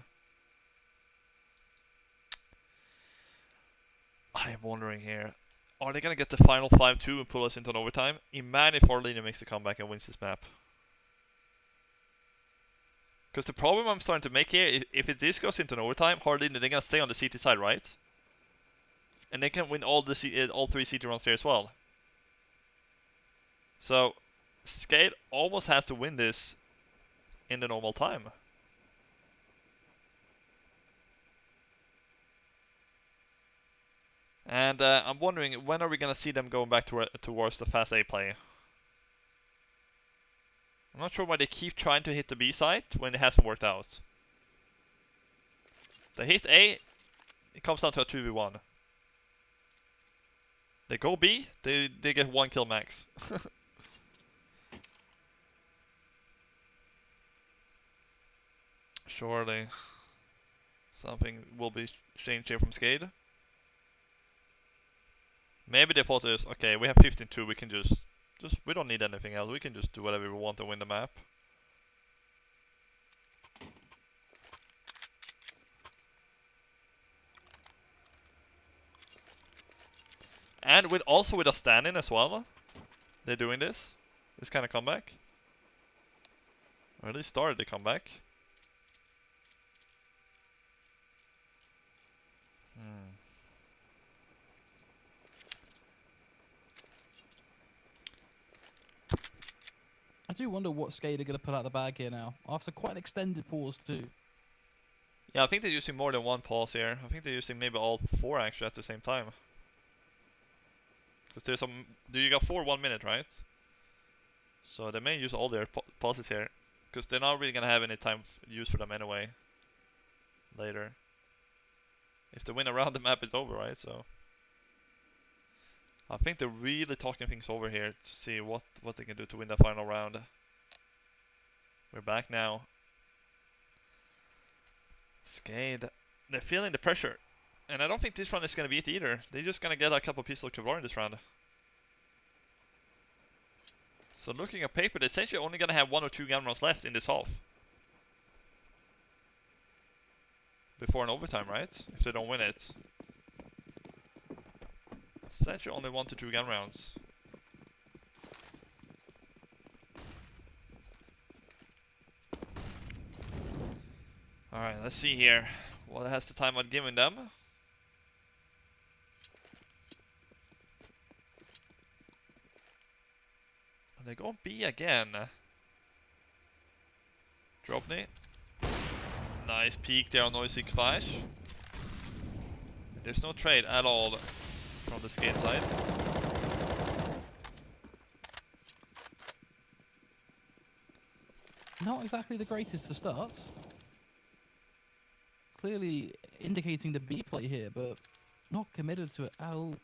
I'm wondering here, are they gonna get the final 5-2 and pull us into an overtime? Imagine if Hard Legion makes a comeback and wins this map. Because the problem I'm starting to make here, if this goes into an overtime, Hard Legion, they're gonna stay on the CT side, right? And they can win all 3 CT rounds there as well. So, Skade almost has to win this in the normal time. And I'm wondering, when are we gonna see them going back towards the fast A play? I'm not sure why they keep trying to hit the B side when it hasn't worked out. They hit A, it comes down to a 2v1. They go B, they get 1 kill max. Surely something will be changed here from Skade. Maybe the thought is, okay, we have 15-2, we can just we don't need anything else, we can just do whatever we want to win the map. And also with a stand-in as well, they're doing this kind of comeback. Or at least started the comeback. I do wonder what Skade are going to pull out the bag here now, after quite an extended pause too. Yeah, I think they're using more than 1 pause here. I think they're using maybe all 4 actually at the same time. Because there's some, you got 4 1 minute, right? So they may use all their pauses here. Because they're not really going to have any time used for them anyway. Later. If they win around, the map is over, right? So I think they're really talking things over here to see what they can do to win the final round. We're back now. Skade, they're feeling the pressure. And I don't think this round is going to be it either. They're just going to get a couple pieces of Kevlar in this round. So looking at paper, they're essentially only gonna have 1 or 2 gun rounds left in this half. Before an overtime, right? If they don't win it. Essentially only 1 to 2 gun rounds. Alright, let's see here. What has the timeout given them? They go B again. Dropney. Nice peek there on Noisy Splash. There's no trade at all from the Skade side. Not exactly the greatest of starts. Clearly indicating the B play here, but not committed to it at all.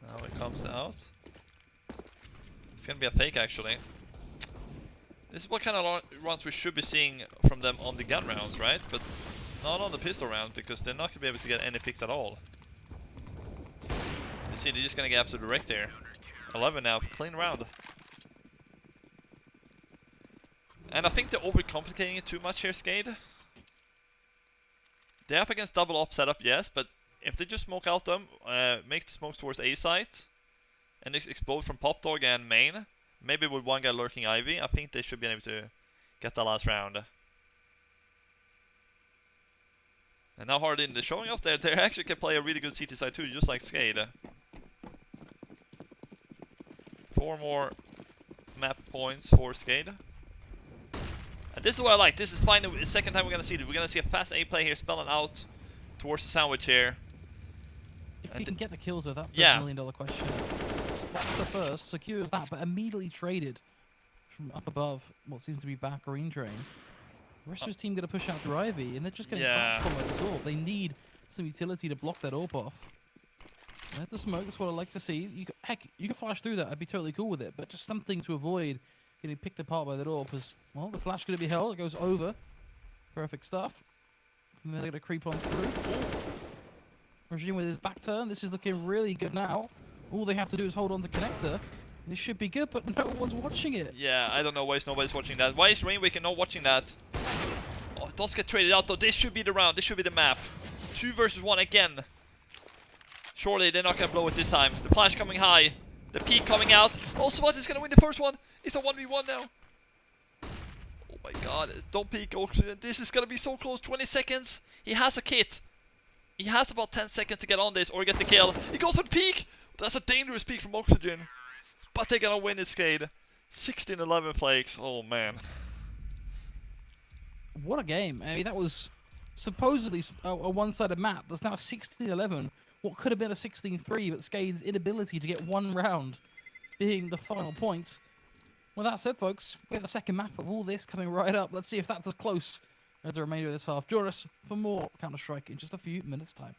Now it comes out. It's gonna be a fake actually. This is what kind of runs we should be seeing from them on the gun rounds, right? But not on the pistol round, because they're not gonna be able to get any picks at all. You see, they're just gonna get absolutely wrecked here. 11 now, clean round. And I think they're overcomplicating it too much here, Skade. They're up against double op setup, yes, but if they just smoke out them, make the smokes towards A site, and explode from Pop Dog and main, maybe with one guy lurking Ivy, I think they should be able to get the last round. And now Hardin, they're showing off there, they actually can play a really good CT side too, just like Skade. 4 more map points for Skade. And this is what I like, this is finally the second time we're gonna see it. We're gonna see a fast A play here, spelling out towards the sandwich here. If he can get the kills though, that's the yeah. $1 million question. That's the first, secures that, but immediately traded from up above what seems to be back green train. The rest of his team going to push out through Ivy, and they're just getting backfollowed as well. They need some utility to block that AWP off. There's the smoke, that's what I like to see. Heck, you can flash through that, I'd be totally cool with it, but just something to avoid getting picked apart by that AWP is, well, the flash going to be held, it goes over. Perfect stuff. And then they're going to creep on through. Regime with his back turn, this is looking really good now. All they have to do is hold on to connector. This should be good, but no one's watching it. Yeah, I don't know why nobody's watching that. Why is Rainwaker not watching that? Oh, it does get traded out though. This should be the round. This should be the map. 2 versus 1 again. Surely they're not gonna blow it this time. The flash coming high. The peak coming out. Oh, SWAT is gonna win the first one. It's a 1v1 now. Oh my god. Don't peek, Oxygen. This is gonna be so close. 20 seconds. He has a kit. He has about 10 seconds to get on this or get the kill. He goes for the peak. That's a dangerous peak from Oxygen. But they're gonna win this Skade. 16-11 flakes. Oh man. What a game. I mean, that was supposedly a one-sided map. There's now 16-11. What could have been a 16-3, but Skade's inability to get one round being the final points. Well, that said, folks, we have the second map of all this coming right up. Let's see if that's as close as the remainder of this half. Join us for more Counter-Strike in just a few minutes' time.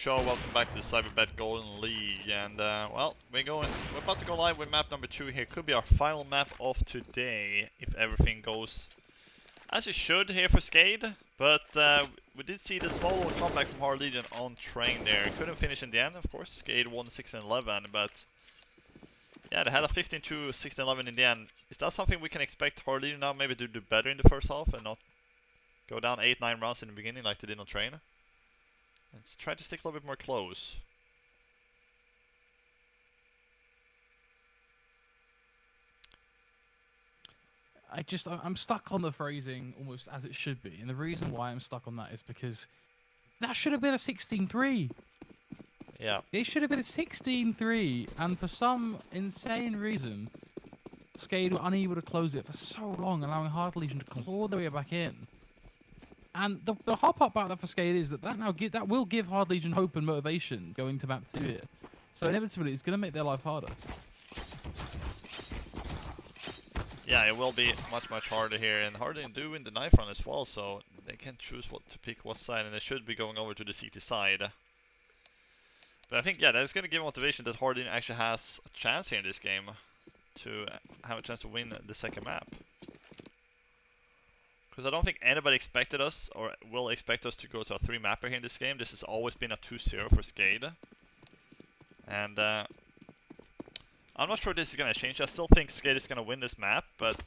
Show, welcome back to Cyberbet Golden League, and well, we're about to go live with map number 2 here. Could be our final map of today, if everything goes as it should here for Skade. But we did see the small little comeback from Hard Legion on train there. Couldn't finish in the end, of course. Skade won 6-11, but yeah, they had a 15-2, 16-11 in the end. Is that something we can expect Hard Legion now maybe to do better in the first half and not go down 8-9 rounds in the beginning like they did on train? Let's try to stick a little bit more close. I'm stuck on the phrasing almost as it should be. And the reason why I'm stuck on that is because that should have been a 16-3. Yeah. It should have been a 16-3. And for some insane reason, Skade were unable to close it for so long, allowing Hard Legion to claw their way back in. And the hard part about that for Skade is that will give Hard Legion hope and motivation going to map 2 here. So inevitably, it's going to make their life harder. Yeah, it will be much harder here, and Hard Legion do win the knife run as well, so they can choose what to pick what side, and they should be going over to the CT side. But I think, yeah, that's going to give motivation that Hard Legion actually has a chance here in this game to have a chance to win the second map. Because I don't think anybody expected us, or will expect us to go to a 3-mapper here in this game. This has always been a 2-0 for Skade. And I'm not sure this is going to change. I still think Skade is going to win this map, but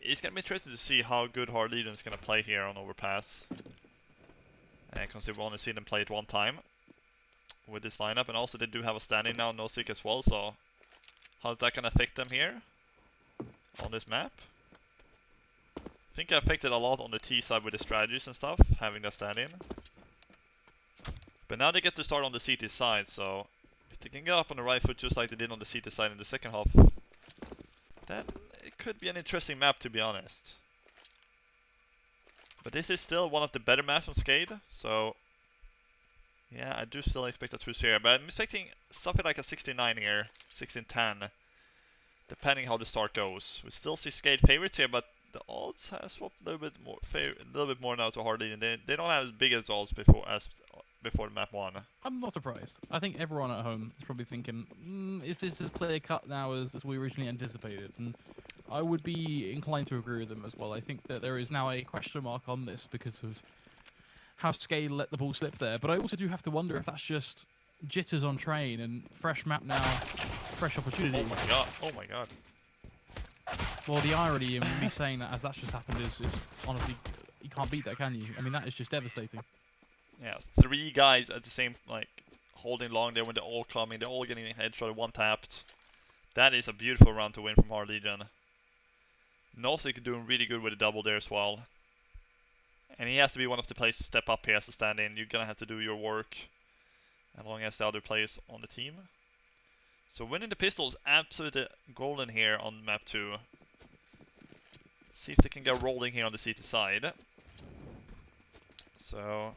it's going to be interesting to see how good Hard Legion is going to play here on Overpass. Because we've only seen them play it one time with this lineup. And also they do have a standing now, no sick as well, so how's that going to affect them here on this map? I think it affected a lot on the T side with the strategies and stuff, having that stand in. But now they get to start on the CT side, so if they can get up on the right foot just like they did on the CT side in the second half, then it could be an interesting map, to be honest. But this is still one of the better maps from Skade, so yeah, I do still expect a 2-0, but I'm expecting something like a 16-9 here, 16-10, depending how the start goes. We still see Skade favorites here, but the odds have swapped a little bit more now to Hard Legion. They don't have as big as odds before map 1. I'm not surprised. I think everyone at home is probably thinking, is this as clear cut now as we originally anticipated? And I would be inclined to agree with them as well. I think that there is now a question mark on this because of how Skade let the ball slip there. But I also do have to wonder if that's just jitters on train and fresh map now, fresh opportunity. Oh my god, oh my god. Well, the irony in me saying that as that's just happened is honestly, you can't beat that, can you? I mean, that is just devastating. Yeah, 3 guys at the same, like, holding long there when they're all coming. They're all getting a headshot, 1-tapped. That is a beautiful round to win from Hard Legion. Nosik doing really good with a double there as well. And he has to be one of the players to step up here as a stand-in. You're gonna have to do your work, as long as the other players on the team. So winning the pistol is absolutely golden here on map 2. See if they can get rolling here on the CT side. So,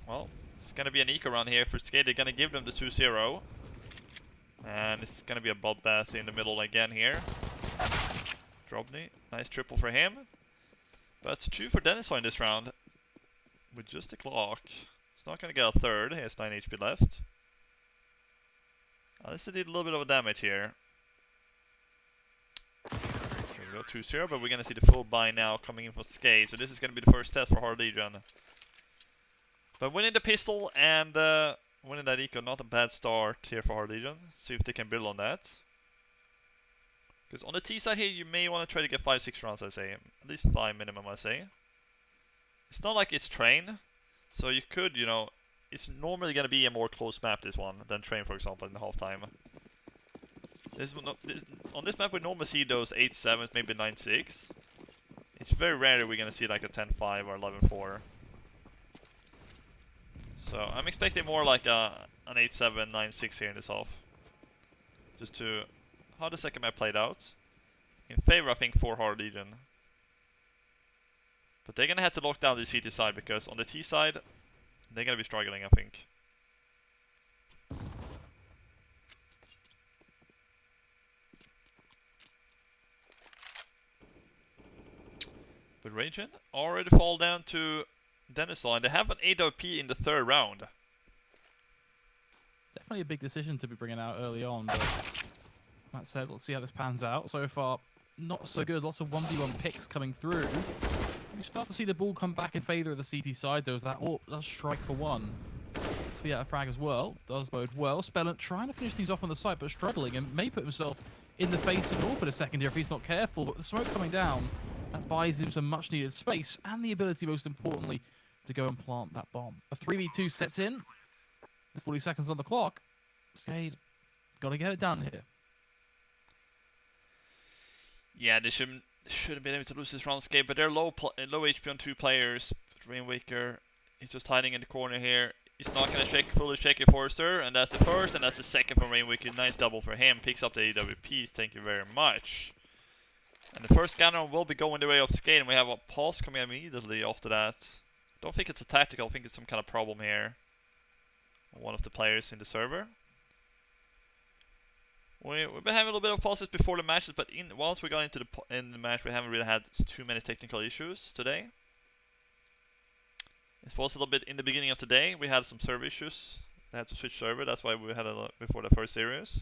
well, it's gonna be an eco run here for Skade. They're gonna give them the 2-0. And it's gonna be a bloodbath in the middle again here. Drobny, nice triple for him. But 2 for Denisoy in this round. With just a clock. He's not gonna get a third, he has 9 HP left. At least they did a little bit of damage here. Here we go, 2-0, but we're gonna see the full buy now coming in for Skade. So this is gonna be the first test for Hard Legion. But winning the pistol and winning that eco, not a bad start here for Hard Legion. See if they can build on that. Because on the T side here, you may want to try to get 5-6 rounds, I say. At least 5 minimum, I say. It's not like it's train, so you could, you know, it's normally going to be a more close map, this one, than train, for example, in the halftime. On this map, we normally see those 8-7s, maybe 9-6. It's very rare that we're going to see like a 10-5 or 11-4. So I'm expecting more like an 8-7, 9-6 here in this half. Just to how the second map played out. In favor, I think, for Hard Legion. But they're going to have to lock down the CT side, because on the T side, they're going to be struggling, I think. But Raging already fall down to Denison, and they have an AWP in the third round. Definitely a big decision to be bringing out early on, but that said, let's see how this pans out. So far, not so good. Lots of 1v1 picks coming through. You start to see the ball come back in favor of the CT side. There was that does strike for one. So yeah, a frag as well. Does bode well. Spellant trying to finish things off on the site, but struggling, and may put himself in the face of AWP in a second here if he's not careful. But the smoke coming down, that buys him some much needed space and the ability, most importantly, to go and plant that bomb. A 3v2 sets in. There's 40 seconds on the clock. Skade, gotta get it done here. Yeah, they shouldn't have been able to lose this round, Skade, but they're low HP on 2 players. Rainwaker is just hiding in the corner here. He's not gonna fully check it Forrester, and that's the first, and that's the second from Rainwaker. Nice double for him. Picks up the AWP. Thank you very much. And the first gunner will be going the way of Skade, and we have a pause coming immediately after that. Don't think it's a tactical. I think it's some kind of problem here. One of the players in the server. We've been having a little bit of pauses before the matches, but once we got into the match, we haven't really had too many technical issues today. It was a little bit in the beginning of the day. We had some server issues. They had to switch server. That's why we had a lot before the first series.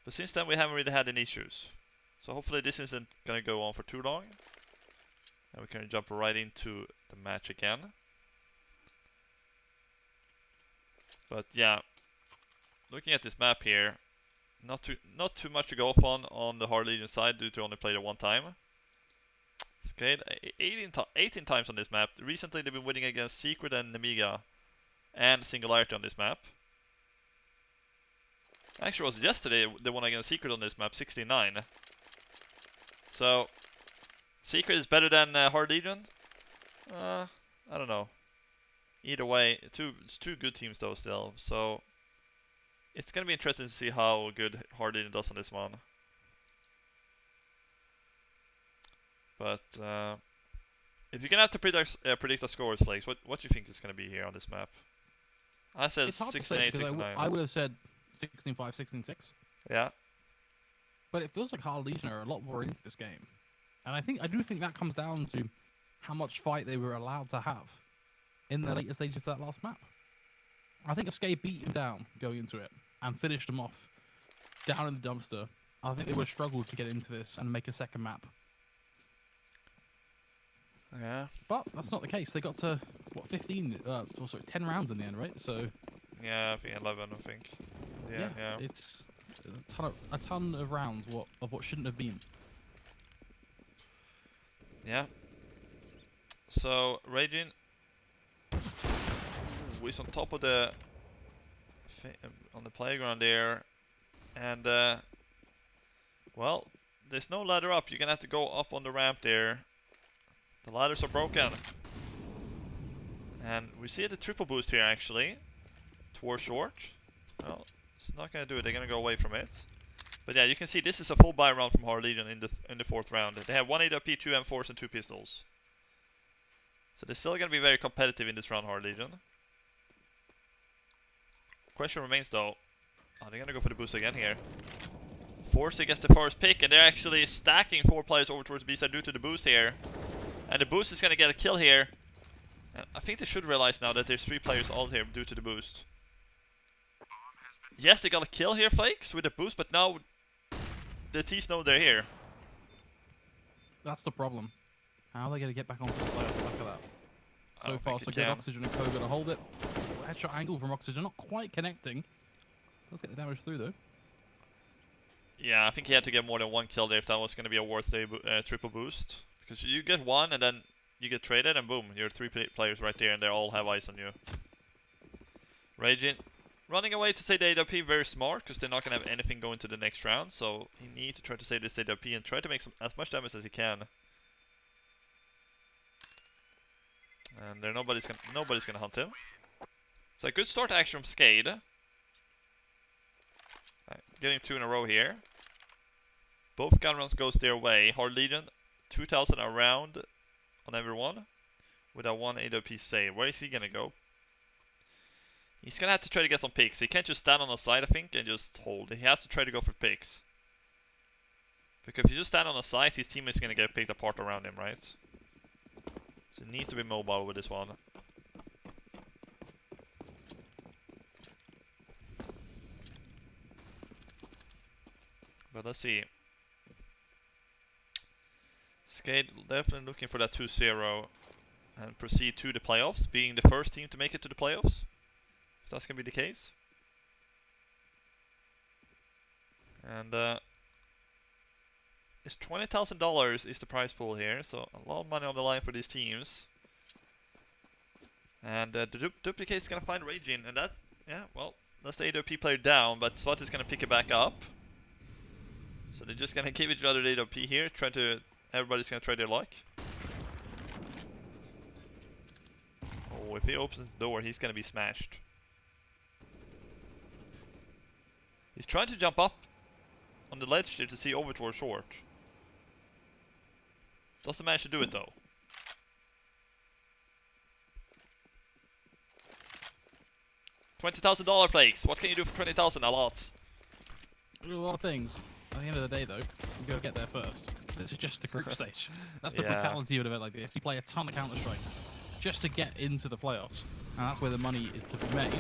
But since then, we haven't really had any issues. So hopefully this isn't gonna go on for too long, and we can jump right into the match again. But yeah, looking at this map here. Not too much to go off on the Hard Legion side due to only played it one time. Skade 18 times on this map. Recently they've been winning against Secret and Nemiga and Singularity on this map. Actually it was yesterday they won against Secret on this map, 69. So Secret is better than Hard Legion? I don't know. Either way, it's two good teams though still. So it's gonna be interesting to see how good Hard Legion does on this one. But if you're gonna have to predict the scores, Flakes, what do you think is gonna be here on this map? I said 16-8, 16-9. I would have said 16-5, 16-6. Yeah. But it feels like Hard Legion are a lot more into this game, and I do think that comes down to how much fight they were allowed to have in the later stages of that last map. I think if Skade beat him down going into it and finished him off down in the dumpster, I think they would have struggled to get into this and make a second map. Yeah. But that's not the case. They got to, what, 10 rounds in the end, right? So. Yeah, I think 11, I think. Yeah. It's a ton of rounds of what shouldn't have been. Yeah. So, Raging is on top of the playground there, and well, there's no ladder up. You're gonna have to go up on the ramp there. The ladders are broken, and we see the triple boost here actually towards short. Well, it's not gonna do it. They're gonna go away from it. But yeah, you can see this is a full buy round from Hard Legion in the fourth round. They have 1 AWP, 2 M4s, and 2 pistols. So they're still gonna be very competitive in this round, Hard Legion. Question remains though, are they gonna go for the boost again here? Forcing gets the first pick, and they're actually stacking 4 players over towards B side due to the boost here. And the boost is gonna get a kill here. And I think they should realize now that there's 3 players all here due to the boost. Yes, they got a kill here, Flakes, with the boost, but now the T's know they're here. That's the problem. How are they gonna get back onto the side of the back of that? So far, so good. Oxygen and Co gonna hold it. Headshot angle from Oxygen, not quite connecting. Let's get the damage through though. Yeah, I think he had to get more than 1 kill there if that was gonna be a worth a triple boost. Because you get 1 and then you get traded and boom, you're 3 players right there and they all have eyes on you. Raging running away to save the AWP, very smart, because they're not gonna have anything going to the next round. So he needs to try to save this AWP and try to make as much damage as he can. And there nobody's gonna hunt him. So a good start action from Skade. Getting 2 in a row here. Both gun runs goes their way. Hard Legion 2000 around on everyone with a 1 AWP save. Where is he gonna go? He's gonna have to try to get some picks. He can't just stand on the side, I think, and just hold. He has to try to go for picks. Because if you just stand on the side, his team is gonna get picked apart around him, right? So you need to be mobile with this one. But let's see. Skade definitely looking for that 2-0 and proceed to the playoffs, being the first team to make it to the playoffs. If that's going to be the case. And it's $20,000 is the prize pool here, so a lot of money on the line for these teams. And the duplicate is going to find Raging, and that, yeah, well, that's the AWP player down, but SWAT is going to pick it back up. So they're just going to give each other the AWP here, everybody's going to try their luck. Oh, if he opens the door, he's going to be smashed. He's trying to jump up on the ledge here to see over towards short. Doesn't manage to do it though. $20,000 flakes. What can you do for 20,000? A lot. Do a lot of things. At the end of the day, though, you gotta get there first. This is just the group stage. That's the brutality of an event like this. You play a ton of Counter-Strike just to get into the playoffs, and that's where the money is to be made.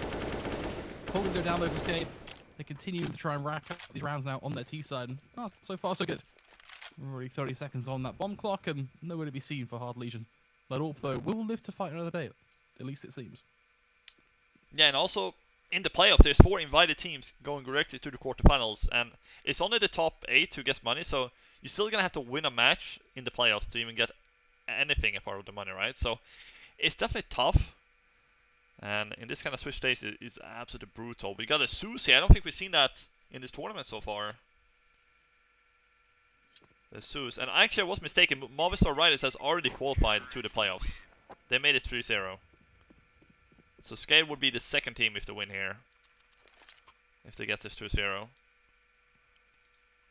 Holding go down over Skade. They continue to try and rack up these rounds now on their T side, and so far so good. We're already 30 seconds on that bomb clock, and nowhere to be seen for Hard Legion. That AWP, though, will live to fight another day. At least it seems. Yeah, and also in the playoffs, there's 4 invited teams going directly to the quarterfinals, and it's only the top 8 who gets money, so you're still gonna have to win a match in the playoffs to even get anything apart of the money, right? So it's definitely tough, and in this kind of switch stage, it's absolutely brutal. We got a Zeus here. I don't think we've seen that in this tournament so far. The Zeus, and actually I was mistaken. Movistar Riders has already qualified to the playoffs. They made it 3-0. So Skade would be the second team if they win here. If they get this 2-0.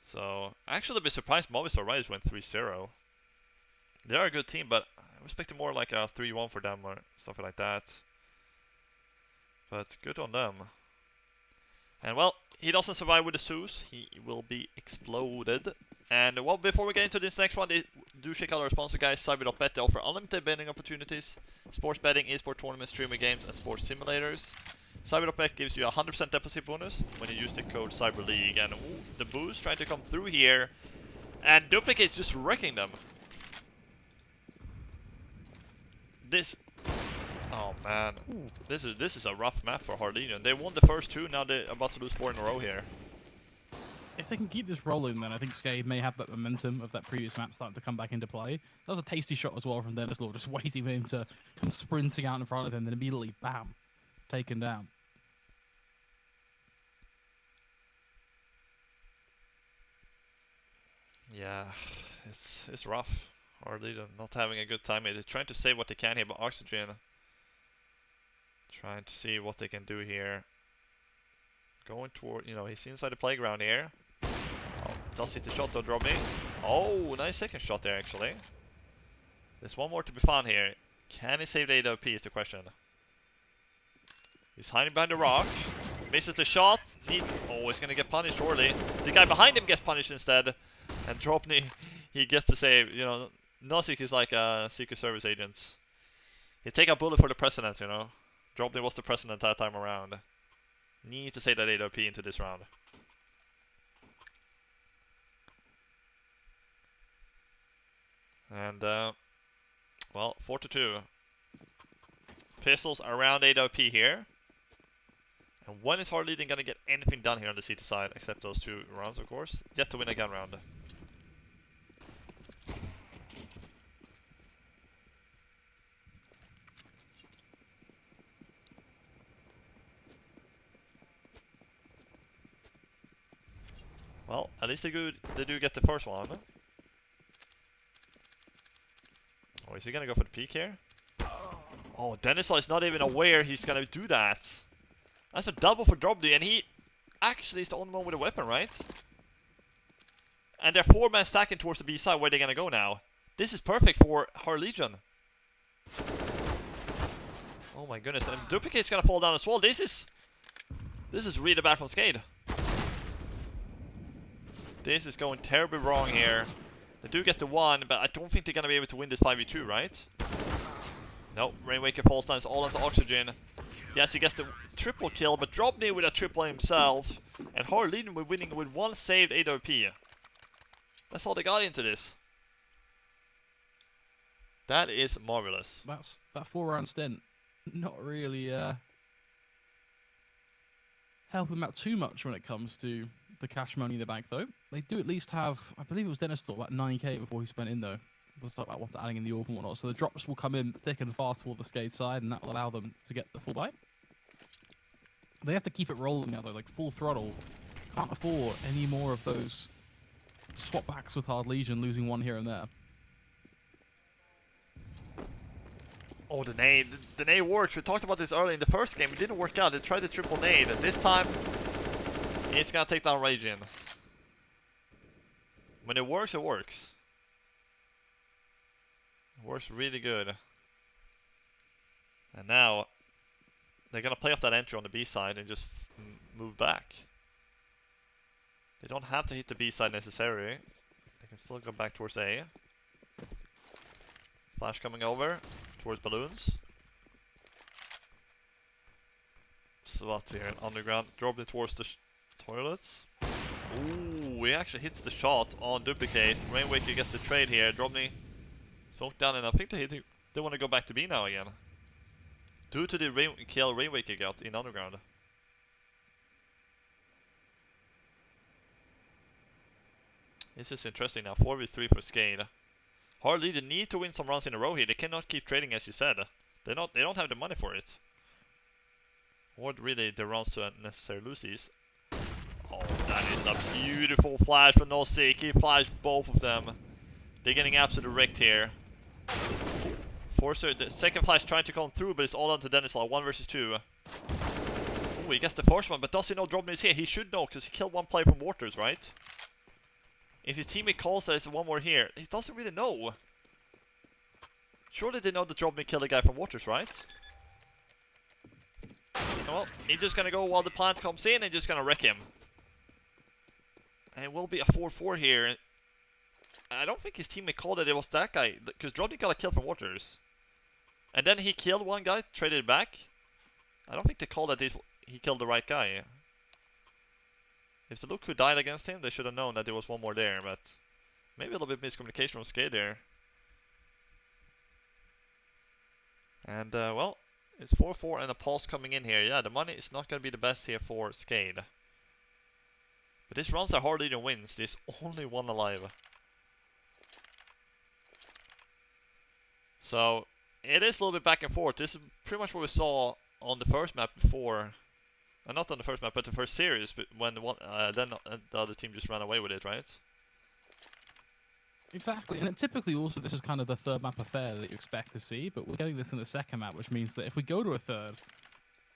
So, actually I'd be surprised Movistar Riders went 3-0. They are a good team, but I expected more like a 3-1 for them or something like that. But good on them. And well, he doesn't survive with the Zeus. He will be exploded. And well, before we get into this next one, do check out our sponsor guys, Cyber.bet. They offer unlimited betting opportunities, sports betting, esports tournaments, streamer games, and sports simulators. Cyber.bet gives you a 100% deposit bonus when you use the code CyberLeague. And ooh, the boost trying to come through here. And Duplicate's just wrecking them. Oh man, this is a rough map for Hard Legion. They won the first 2, now they're about to lose 4 in a row here. If they can keep this rolling, then I think Skade may have that momentum of that previous map starting to come back into play. That was a tasty shot as well from Dennis Law, just waiting for him to come sprinting out in front of him, then immediately, bam, taken down. Yeah, it's rough. Hard Legion not having a good time. They're trying to save what they can here, but Oxygen trying to see what they can do here. Going toward, he's inside the playground here. Oh, does hit the shot though, Drobny. Oh, nice second shot there actually. There's one more to be found here. Can he save the AWP is the question. He's hiding behind the rock. Misses the shot. Oh, he's gonna get punished shortly. The guy behind him gets punished instead. And Drobny, he gets to save. Nozick is like a Secret Service agent. He take a bullet for the president, Drobny was the president that time around. Need to save that AWP into this round. And, well, 4-2. Pistols around AWP here. And when is Hard Legion gonna get anything done here on the CT side, except those 2 rounds, of course? Yet to win a gun round. Well, at least they do get the first one. Oh, is he gonna go for the peek here? Oh, Denislaw is not even aware he's gonna do that. That's a double for Drobny, and he actually is the only one with a weapon, right? And they're 4-man stacking towards the B side. Where are they gonna go now? This is perfect for Hard Legion. Oh my goodness, and Duplicate's gonna fall down as well. This is really bad from Skade. This is going terribly wrong here. They do get the 1, but I don't think they're gonna be able to win this 5v2, right? No, Rainwaker falls down, it's all into oxygen. Yes, he gets the triple kill, but Drobny with a triple himself. And Harleen with winning with one saved AWP. That's all they got into this. That is marvelous. That's that 4-round stint. Not really helping them out too much when it comes to the cash money in the bank, though. They do at least have, I believe it was Dennis thought, like 9k before he spent in, though. We'll talk about what's adding in the orb and whatnot. So the drops will come in thick and fast for the Skade side, and that will allow them to get the full buy. They have to keep it rolling now, though, like full throttle. Can't afford any more of those swap backs with Hard Legion, losing one here and there. Oh, the nade. The nade works. We talked about this earlier in the first game. It didn't work out. They tried the triple nade. And this time, it's gonna take down Ragin. When it works, it works. It works really good. And now, they're gonna play off that entry on the B side and just move back. They don't have to hit the B side necessarily. They can still go back towards A. Flash coming over towards balloons. Svat here, underground, dropped it towards the toilets. Ooh, he actually hits the shot on duplicate. Rainwaker gets the trade here. Drobny smoked down, and I think they want to go back to B now again. Due to the kill Rainwaker got in underground. This is interesting now. 4v3 for Skade. Hardly they need to win some runs in a row here. They cannot keep trading, as you said. They don't have the money for it. Or really the runs to unnecessary loses. Oh, that is a beautiful flash for Nosik. He flashed both of them. They're getting absolutely wrecked here. Forcer, the second flash trying to come through, but it's all onto Denislav. 1 versus 2. Oh, he gets the first one, but does he know Drobny is here? He should know, because he killed one player from Waters, right? If his teammate calls that there's one more here, he doesn't really know. Surely they know that Drobny killed a guy from Waters, right? Well, he's just gonna go while the plant comes in and just gonna wreck him. And it will be a 4-4 here. I don't think his teammate called that it was that guy, because Drobny got a kill from Waters. And then he killed one guy, traded it back. I don't think they called that he killed the right guy. If the Luke who died against him, they should have known that there was one more there, but maybe a little bit miscommunication from Skade there. And, well, it's 4-4 and a pulse coming in here. Yeah, the money is not going to be the best here for Skade. But this runs are hardly even wins. There's only one alive. So, it is a little bit back and forth. This is pretty much what we saw on the first map before. Not on the first map, but the first series, but when then the other team just ran away with it, right? Exactly, and typically also this is kind of the third map affair that you expect to see, but we're getting this in the second map, which means that if we go to a third,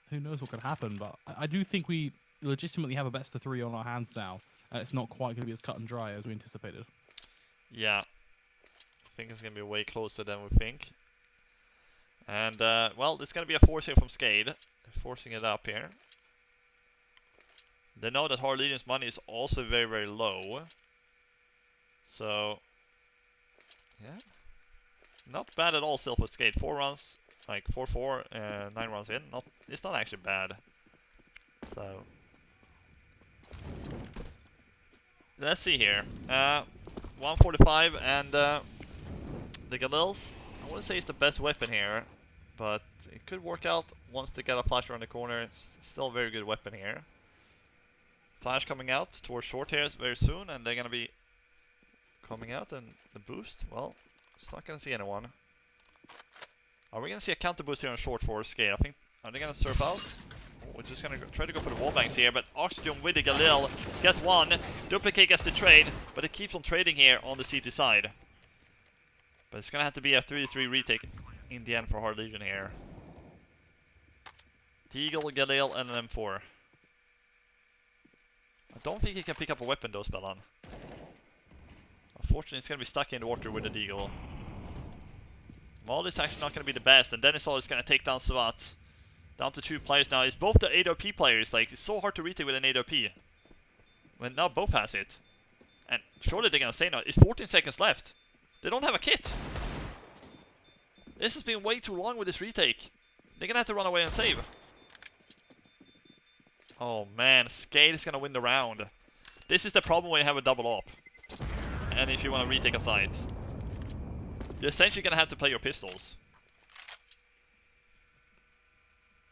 who knows what could happen, but I do think we legitimately have a best of 3 on our hands now, and it's not quite going to be as cut and dry as we anticipated. Yeah. I think it's going to be way closer than we think. And, well, it's going to be a force here from Skade, forcing it up here. They know that Hard Legion's money is also very, very low. So, yeah. Not bad at all still for Skade. 4 runs, like 4-4, 9 runs in. It's not actually bad. So, let's see here. 145 and the Galils. I wouldn't say it's the best weapon here, but it could work out once they get a flash around the corner. It's still a very good weapon here. Flash coming out towards short here very soon, and they're gonna be coming out, and the boost, well, it's not gonna see anyone. Are we gonna see a counter boost here on short for Skade? I think, are they gonna surf out? Oh, we're just gonna try to go for the wall banks here, but Oxygen with the Galil gets one, Duplicate gets the trade, but it keeps on trading here on the CT side. But it's gonna have to be a 3-3 retake in the end for Hard Legion here. Deagle, Galil, and an M4. I don't think he can pick up a weapon though, Spellan. Unfortunately, it's going to be stuck in the water with the Deagle. Maul is actually not going to be the best, and Denisol is going to take down Svat. Down to 2 players now. It's both the AWP players. Like, it's so hard to retake with an AWP. When now both has it. And surely they're going to say no. It's 14 seconds left. They don't have a kit. This has been way too long with this retake. They're gonna have to run away and save. Oh man, Skade is gonna win the round. This is the problem when you have a double op. And if you want to retake a site. You're essentially gonna have to play your pistols.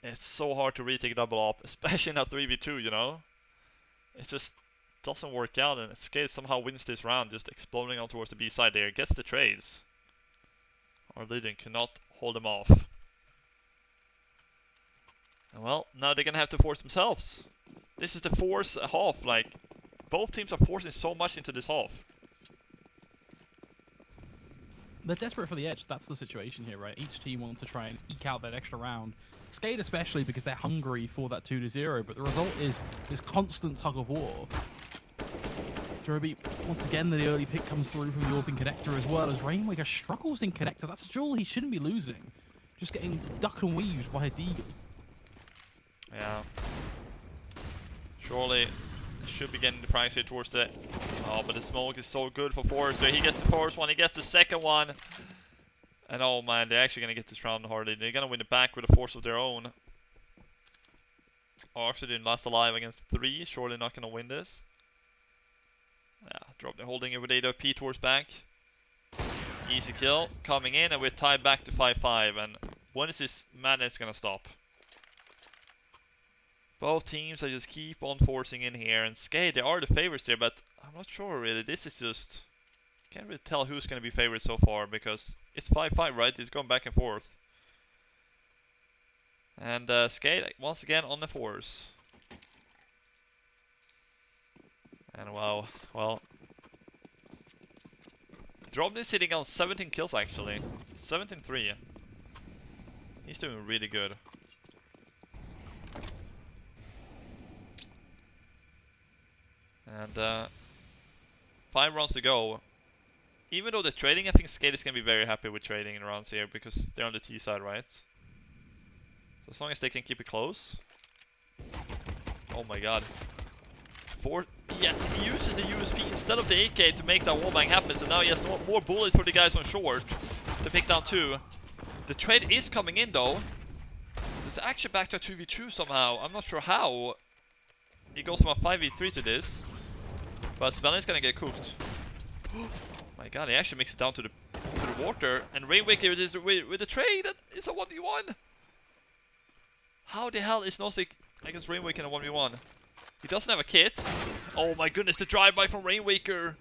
It's so hard to retake a double op, especially in a 3v2, you know? It just doesn't work out, and Skade somehow wins this round, just exploding on towards the B side there. Gets the trades. Our leading cannot hold them off. And well, now they're gonna have to force themselves. This is the force half, like, both teams are forcing so much into this half. They're desperate for the edge. That's the situation here, right? Each team wants to try and eke out that extra round. Skade especially because they're hungry for that 2-0, but the result is this constant tug of war. Joby, once again, the early pick comes through from the Orping Connector as well as Rainmaker struggles in Connector. That's a duel he shouldn't be losing. Just getting duck and weaved by a Deagle. Yeah. Surely should be getting the prize here towards the... Oh, but the smoke is so good for Forrester. He gets the first one, he gets the second one. And oh man, they're actually going to get this round hardly. They're going to win it back with a force of their own. Oxygen last alive against 3. Surely not going to win this. Yeah, drop. They're holding it with 8 P towards back. Easy kill. Coming in, and we're tied back to 5-5. And when is this madness going to stop? Both teams are just keep on forcing in here. And Skade, they are the favorites there, but I'm not sure really. This is just... Can't really tell who's going to be favored so far, because it's 5-5, right? It's going back and forth. And Skade once again on the force. And wow, well, Drobny is sitting on 17 kills actually, 17-3. He's doing really good. And 5 rounds to go. Even though they're trading, I think Skade is gonna be very happy with trading in rounds here because they're on the T side, right? So as long as they can keep it close. Oh my god. Yeah, he uses the USP instead of the AK to make that wallbang happen, so now he has more bullets for the guys on short to pick down 2. The trade is coming in though. It's actually back to a 2v2 somehow. I'm not sure how. He goes from a 5v3 to this. But Svellin's gonna get cooked. Oh my god, he actually makes it down to the water. And Rainwaker with the trade. It's a 1v1. How the hell is Nosik against Rainwaker in a 1v1? He doesn't have a kit. Oh my goodness, the drive-by from Rainwaker.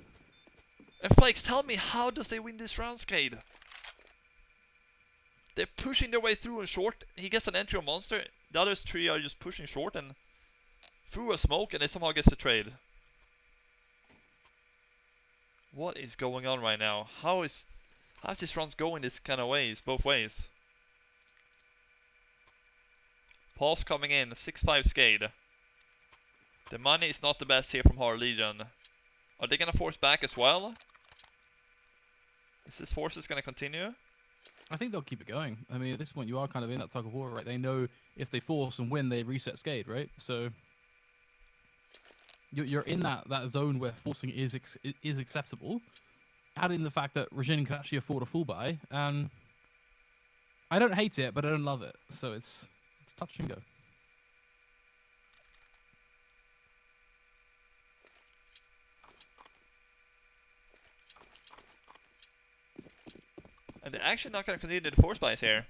And Flakes, tell me, how does they win this round, Skade? They're pushing their way through in short. He gets an entry on monster. The other 3 are just pushing short and through a smoke, and they somehow gets the trade. What is going on right now? How's this round going this kind of ways, both ways? Pulse coming in, 6-5 Skade. The money is not the best here from Hard Legion. Are they gonna force back as well? Is this forces gonna continue? I think they'll keep it going. I mean, at this point, you are kind of in that tug of war, right? They know if they force and win, they reset Skade, right? So you're in that zone where forcing is acceptable. Add in the fact that Regine can actually afford a full buy, and I don't hate it, but I don't love it. So it's touch and go. And they're actually not going to continue the force buys here.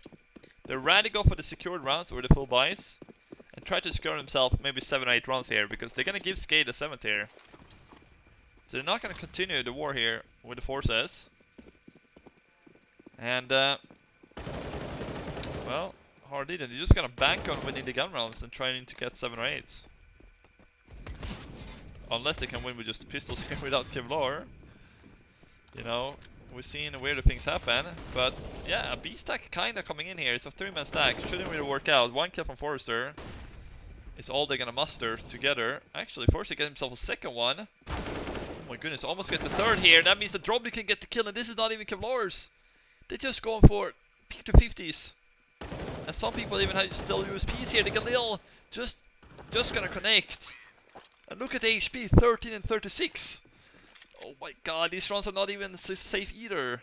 They're rather go for the secured rounds or the full buys. And try to secure themselves maybe 7 or 8 rounds here. Because they're going to give Skade the 7th here. So they're not going to continue the war here with the forces. And well, Hard Legion, they're just going to bank on winning the gun rounds and trying to get 7 or 8. Unless they can win with just the pistols here without Kevlar. You know. We've seen weirder things happen, but yeah, a B stack kinda coming in here. It's a 3-man stack, shouldn't really work out. 1 kill from Forrester is all they're gonna muster together. Actually, Forrester gets himself a second one. Oh my goodness, almost get the 3rd here. That means that Drobny can get the kill, and this is not even Kevlar's. They're just going for peak to 50s. And some people even have still USPs here. The Galil just gonna connect. And look at the HP, 13 and 36. Oh my god, these rounds are not even safe either.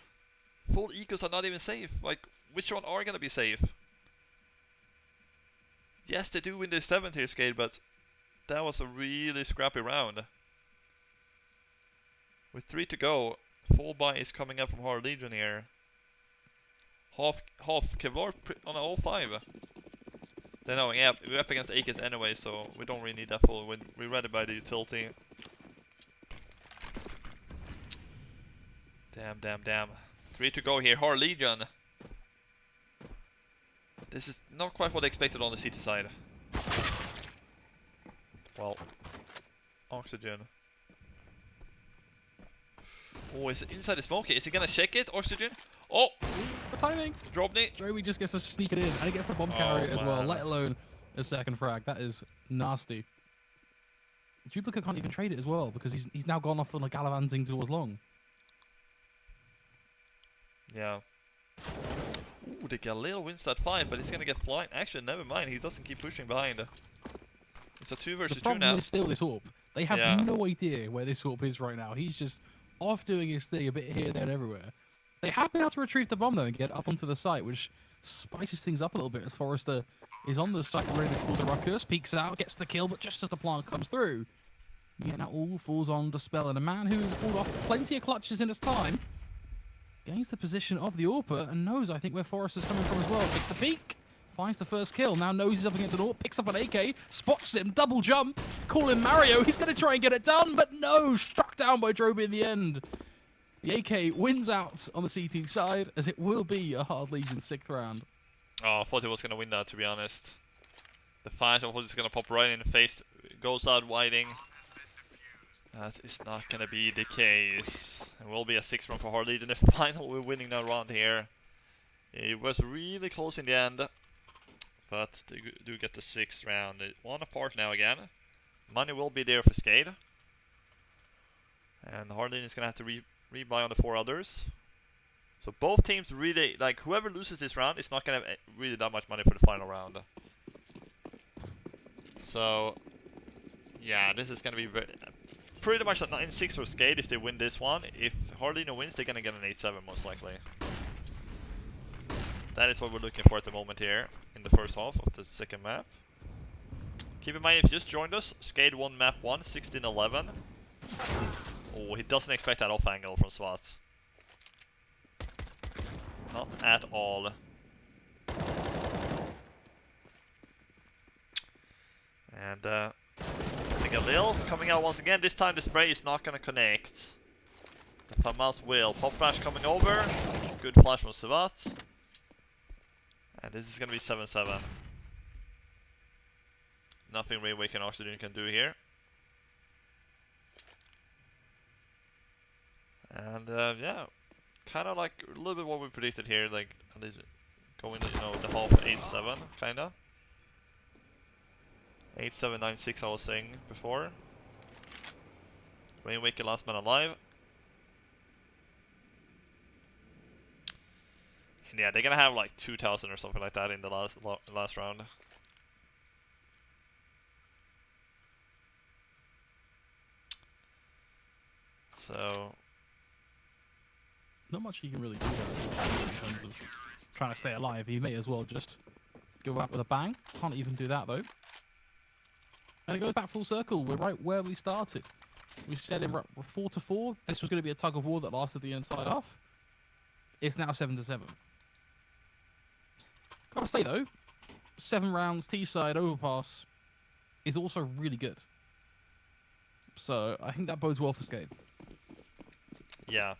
Full ecos are not even safe. Like, which one are gonna be safe? Yes, they do win the 7th here, Skade, but that was a really scrappy round. With 3 to go, full buy is coming up from Hard Legion here. Half Kevlar on an 0-5. They know, yeah, we're up against AKs anyway, so we don't really need that full. We're ready by the utility. Damn. 3 to go here, Hard Legion. This is not quite what I expected on the CT side. Well, oxygen. Oh, is it inside the smoke? Is he gonna check it? Oxygen? Oh! The timing! Drobny! Joey just gets to sneak it in, and he gets the bomb carrier as well, let alone a second frag. That is nasty. Duplicate can't even trade it as well, because he's now gone off on a gallivanting towards long. Yeah. Ooh, the Galil wins that fight, but he's gonna get flying. Actually, never mind, he doesn't keep pushing behind. It's a 2 versus 2 now. The problem is still this AWP. They have no idea where this AWP is right now. He's just off doing his thing a bit here, there, and everywhere. They have been able to retrieve the bomb, though, and get up onto the site, which spices things up a little bit as Forrester is on the site ready to cause a ruckus, peeks out, gets the kill, but just as the plant comes through, yeah, that all falls on Dispel, and a man who's pulled off plenty of clutches in his time gains the position of the AWPer and knows, I think, where Forrester's coming from as well. Takes the peek, finds the first kill, now knows he's up against an AWP, picks up an AK, spots him, double jump, call him Mario, he's going to try and get it done, but no, struck down by Droby in the end. The AK wins out on the CT side, as it will be a Hard Legion 6th round. Oh, I thought he was going to win that, to be honest. The fight, I thought he's going to pop right in the face, goes out whiting. That is not going to be the case. It will be a 6th round for Hard Legion. The final, we're winning that round here. It was really close in the end, but they do get the 6th round. They 1 apart now again. Money will be there for Skade. And Hard Legion is going to have to rebuy on the 4 others. So both teams really, like, whoever loses this round is not going to have really that much money for the final round. So, yeah, this is going to be pretty much a 9-6 for Skade if they win this one. If Hard Legion wins, they're going to get an 8-7 most likely. That is what we're looking for at the moment here in the first half of the 2nd map. Keep in mind, if you just joined us, Skade won map 1, 16-11. Oh, he doesn't expect that off angle from SWAT. Not at all. And the Galil's coming out once again. This time the spray is not going to connect. The FAMAS will. Pop flash coming over. It's good flash from SWAT. And this is going to be 7-7. Nothing Ray Wake and Oxygen can do here. And yeah, kind of like a little bit what we predicted here, like at least going, you know, the half 8-7 kind of 8-7, 9-6 I was saying before. Rainwaker last man alive. And yeah, they're gonna have like 2,000 or something like that in the last round. So not much you can really do there in terms of trying to stay alive. He may as well just go out with a bang. Can't even do that though. And it goes back full circle. We're right where we started. We said in 4-4, this was going to be a tug of war that lasted the entire half. It's now 7-7. Gotta say though, 7 rounds T-side overpass is also really good. So I think that bodes well for Skade. yeah,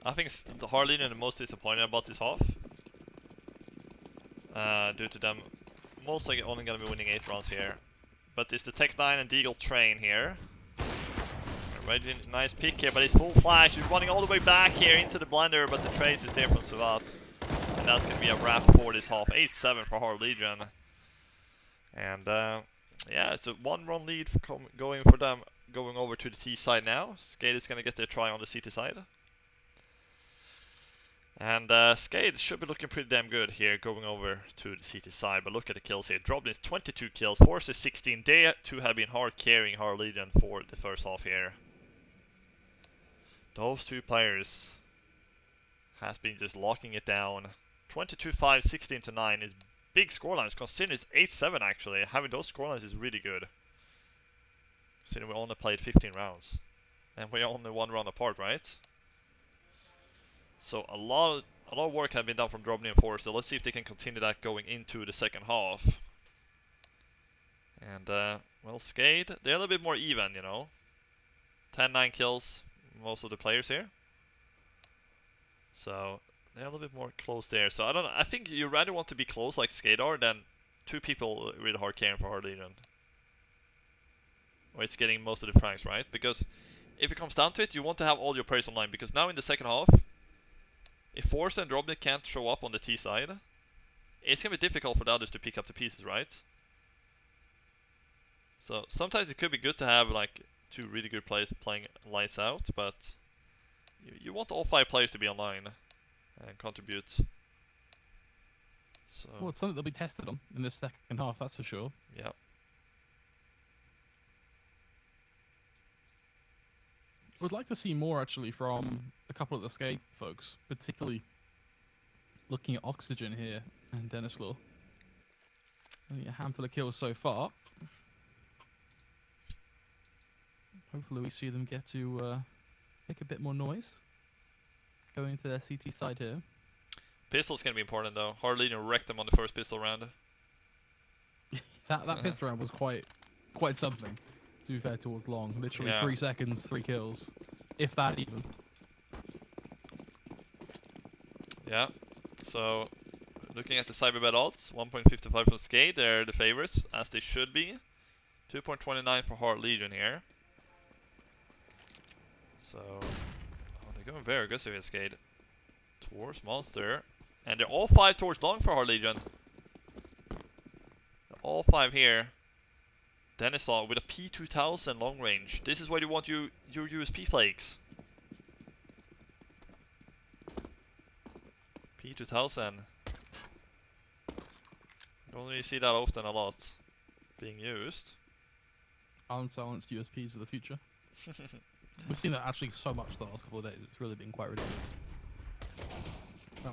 I think the Hard Legion are the most disappointed about this half. Due to them most likely only gonna be winning 8 rounds here. But it's the Tech 9 and Deagle train here. Reggie, nice pick here, but he's full flash. He's running all the way back here into the blender, but the trace is there from Savat. And that's going to be a wrap for this half. 8-7 for Hard Legion. And yeah, it's a 1-run lead for going for them, going over to the T side now. Skade is going to get their try on the CT side. And Skade should be looking pretty damn good here going over to the CT side. But look at the kills here. Dropped is 22 kills, Force is 16. They two have been hard carrying Hard Legion for the first half here. Those 2 players has been just locking it down, 22-5, 16-9 is big scorelines. Considering it's 8-7 actually. Having those scorelines is really good. Considering we only played 15 rounds. And we're only one round apart, right? So a lot of work has been done from Drobny and Forrester. Let's see if they can continue that going into the second half. And, well, Skade, they're a little bit more even, you know. 10-9 kills, most of the players here. So, they're a little bit more close there. So, I don't know. I think you rather want to be close like Skade are than two people really hard carrying for Hard Legion. Or it's getting most of the frags, right? Because if it comes down to it, you want to have all your players online. Because now in the second half, if Force and Drobny can't show up on the T side, it's going to be difficult for the others to pick up the pieces, right? So sometimes it could be good to have like two really good players playing lights out, but you want all 5 players to be online and contribute. So Well, it's something they'll be tested on in this second half, that's for sure. yeah. Would like to see more actually from a couple of the Skade folks, particularly looking at Oxygen here and Dennis Law. Only a handful of kills so far. Hopefully we see them get to make a bit more noise going into their CT side here. Pistol's gonna be important though. Hard Legion wrecked them on the first pistol round. that pistol round was quite something, to be fair towards Long. Literally 3 seconds, 3 kills. If that even. Yeah. So looking at the Cyberbet odds, 1.55 from Skade, they're the favorites, as they should be. 2.29 for Hard Legion here. So, they're going very aggressive with Skade. Towards Monster. And they're all 5 towards Long for Hard Legion. They're all 5 here. Denisaw with a P2000 long range. This is where you want your USP flakes. P2000. Don't really see that often a lot being used. Unsilenced USPs of the future. We've seen that actually so much the last couple of days. It's really been quite ridiculous.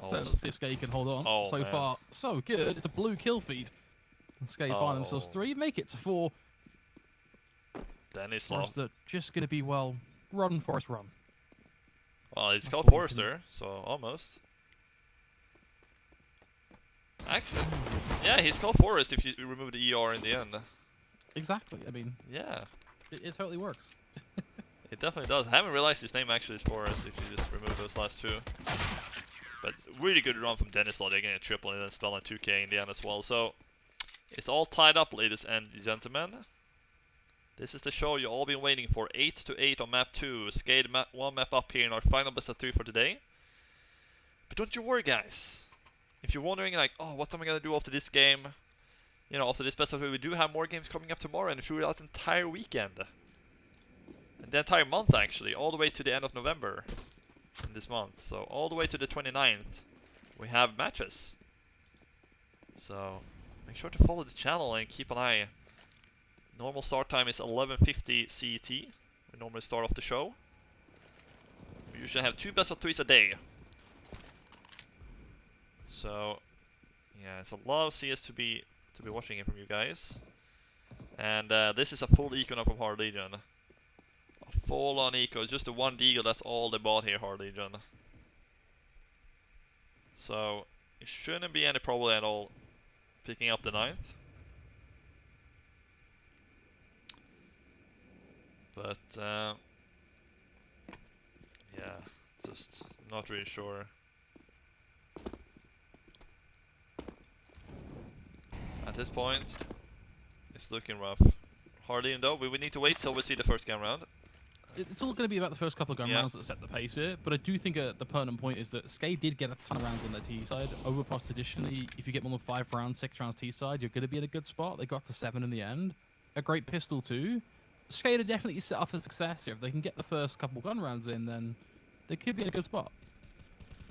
So let's see if Skade can hold on. Oh, so man. far, so good. It's a blue kill feed. And Skade find themselves 3, make it to 4. Denisaw. Forrester just going to be, well, run, Forrest, run. Well, it's That's called all we Forrester, so almost. Actually, yeah, he's called Forrest if you remove the ER in the end. Exactly. I mean, Yeah, it totally works. it definitely does. I haven't realized his name actually is Forrest if you just remove those last 2. But really good run from Denisaw. They're getting a triple and then spell on 2k in the end as well. So it's all tied up, ladies and gentlemen. This is the show you've all been waiting for. 8-8 on map 2. Skade one map up here in our final best of 3 for today. But don't you worry, guys. If you're wondering, like, oh, what am I gonna do after this game? You know, after this best of 3, we do have more games coming up tomorrow and throughout the entire weekend. And the entire month, actually, all the way to the end of November in this month. So all the way to the 29th, we have matches. So make sure to follow the channel and keep an eye. Normal start time is 11:50 CET. We normally start off the show. We usually have 2 best of 3s a day. So yeah, it's a lot of CS to be watching it from you guys. And this is a full eco now from Hard Legion. A full on eco, just the 1 deagle, that's all they bought here, Hard Legion. So it shouldn't be any problem at all picking up the 9th. But yeah, just not really sure. At this point, it's looking rough. Hardly though, we would need to wait till we see the first gun round. It's all going to be about the first couple of gun rounds that set the pace here, but I do think the pertinent point is that Skade did get a ton of rounds on their T side. Overpass traditionally, if you get more than 5 rounds, 6 rounds T side, you're going to be in a good spot. They got to 7 in the end. A great pistol too. Skade are definitely set up for success here. If they can get the first couple gun rounds in, then they could be in a good spot.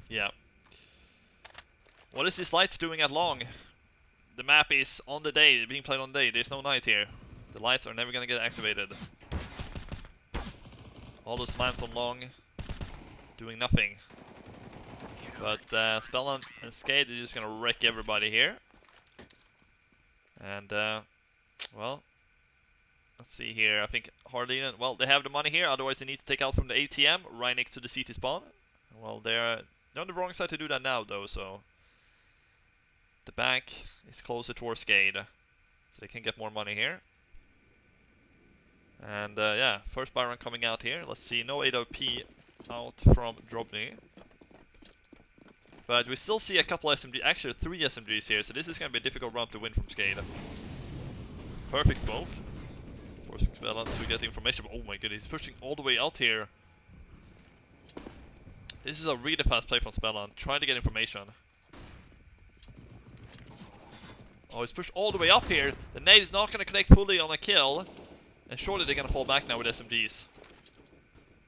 Yeah. What is this lights doing at long? The map is on the day, being played on the day. There's no night here. The lights are never gonna get activated. All the slams on long, doing nothing. But Spelland and Skade are just gonna wreck everybody here. And well, let's see here. I think Harleen, well, they have the money here. Otherwise, they need to take out from the ATM right next to the CT spawn. Well, they're on the wrong side to do that now, though. So the back is closer towards Skade, so they can get more money here. And yeah, first Byron coming out here. Let's see, no AWP out from Drobny. But we still see a couple SMG, actually 3 SMGs here, so this is going to be a difficult round to win from Skade. Perfect smoke for Spelland to get information. Oh my god, he's pushing all the way out here. This is a really fast play from Spelland, trying to get information. Oh, he's pushed all the way up here. The nade is not going to connect fully on a kill. And surely they're going to fall back now with SMGs.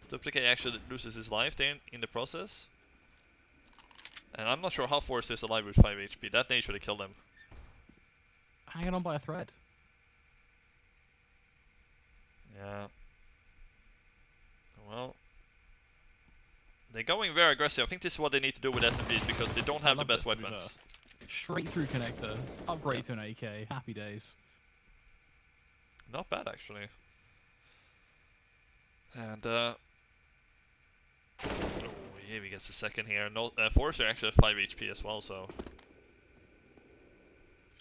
Duplicate actually loses his life there in the process. And I'm not sure how Forrest is alive with 5 HP. That nade should have killed him. Hanging on by a thread. Yeah. Well. They're going very aggressive. I think this is what they need to do with SMGs because they don't have the best weapons. Straight through connector. Upgrade to an AK. Happy days. Not bad actually. And oh, yeah, he gets a second here. No, Forrester actually has 5 HP as well, so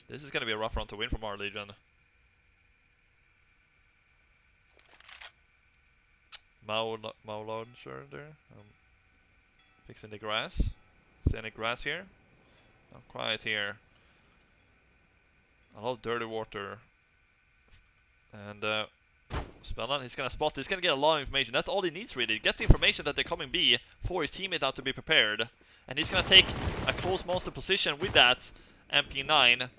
this is gonna be a rough round to win from our Legion. Mao launcher there, fixing the grass. Is there any grass here? Not quiet here. A lot of dirty water. And Spelland, he's gonna spot this, he's gonna get a lot of information. That's all he needs really. Get the information that they're coming B for his teammate out to be prepared. And he's gonna take a close monster position with that MP9.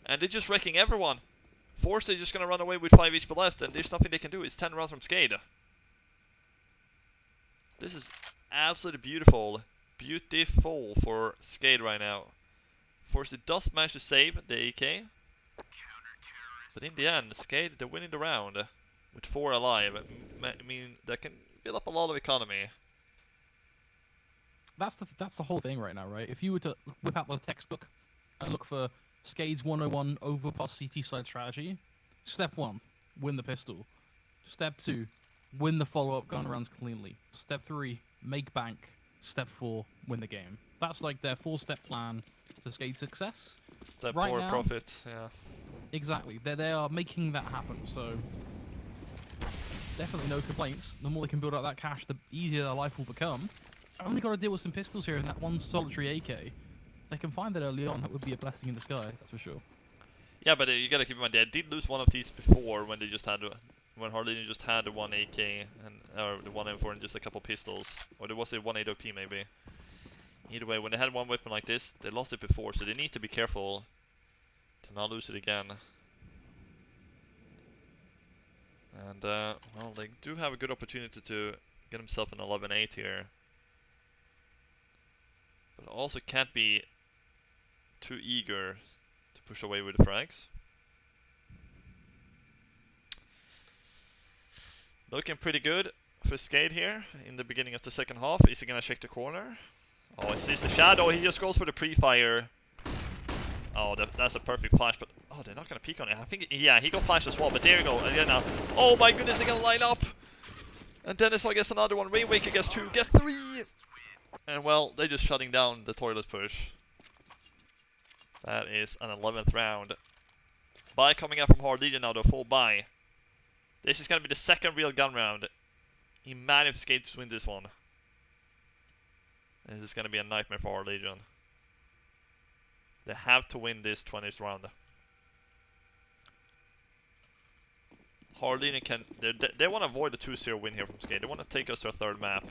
And they're just wrecking everyone. Force is just gonna run away with 5 HP left and there's nothing they can do. It's 10 rounds from Skade. This is absolutely beautiful. Beautiful for Skade right now. Force does manage to save the AK. But in the end, Skade, they're winning the round with 4 alive. I mean, that can build up a lot of economy. That's the whole thing right now, right? If you were to whip out the textbook and look for Skade's 101 overpass CT side strategy, step 1, win the pistol. Step 2, win the follow-up gun rounds cleanly. Step 3, make bank. Step 4, win the game. That's like their 4-step plan to Skade success. Step right 4, now, profit, yeah. Exactly. They are making that happen, so definitely no complaints. The more they can build up that cash, the easier their life will become. Only got to deal with some pistols here and that one solitary AK. They can find that early on, that would be a blessing in disguise, that's for sure. Yeah, but you gotta keep in mind, they did lose one of these before when they just had, when Harleen just had the 1 AK and or the 1 M4 and just a couple pistols, or there was a 1 AWP maybe. Either way, when they had one weapon like this, they lost it before, so they need to be careful to not lose it again. And well, they do have a good opportunity to get themselves an 11-8 here, but also can't be too eager to push away with the frags. Looking pretty good for Skade here in the beginning of the second half. Is he gonna check the corner? Oh, he sees the shadow. He just goes for the pre-fire. Oh, that's a perfect flash, but oh, they're not gonna peek on it. I think, yeah, he got flash as well, but there you go. Again now. Oh my goodness, they're gonna line up. And Dennis gets another one. Rainwaker gets 2, gets 3. And well, they're just shutting down the toilet push. That is an 11th round. Buy coming up from Hard Legion now, though, full buy. This is gonna be the second real gun round. He managed to win this one. This is gonna be a nightmare for Hard Legion. They have to win this 20th round. Hard Legion can, they want to avoid the 2-0 win here from Skade. They want to take us to a 3rd map.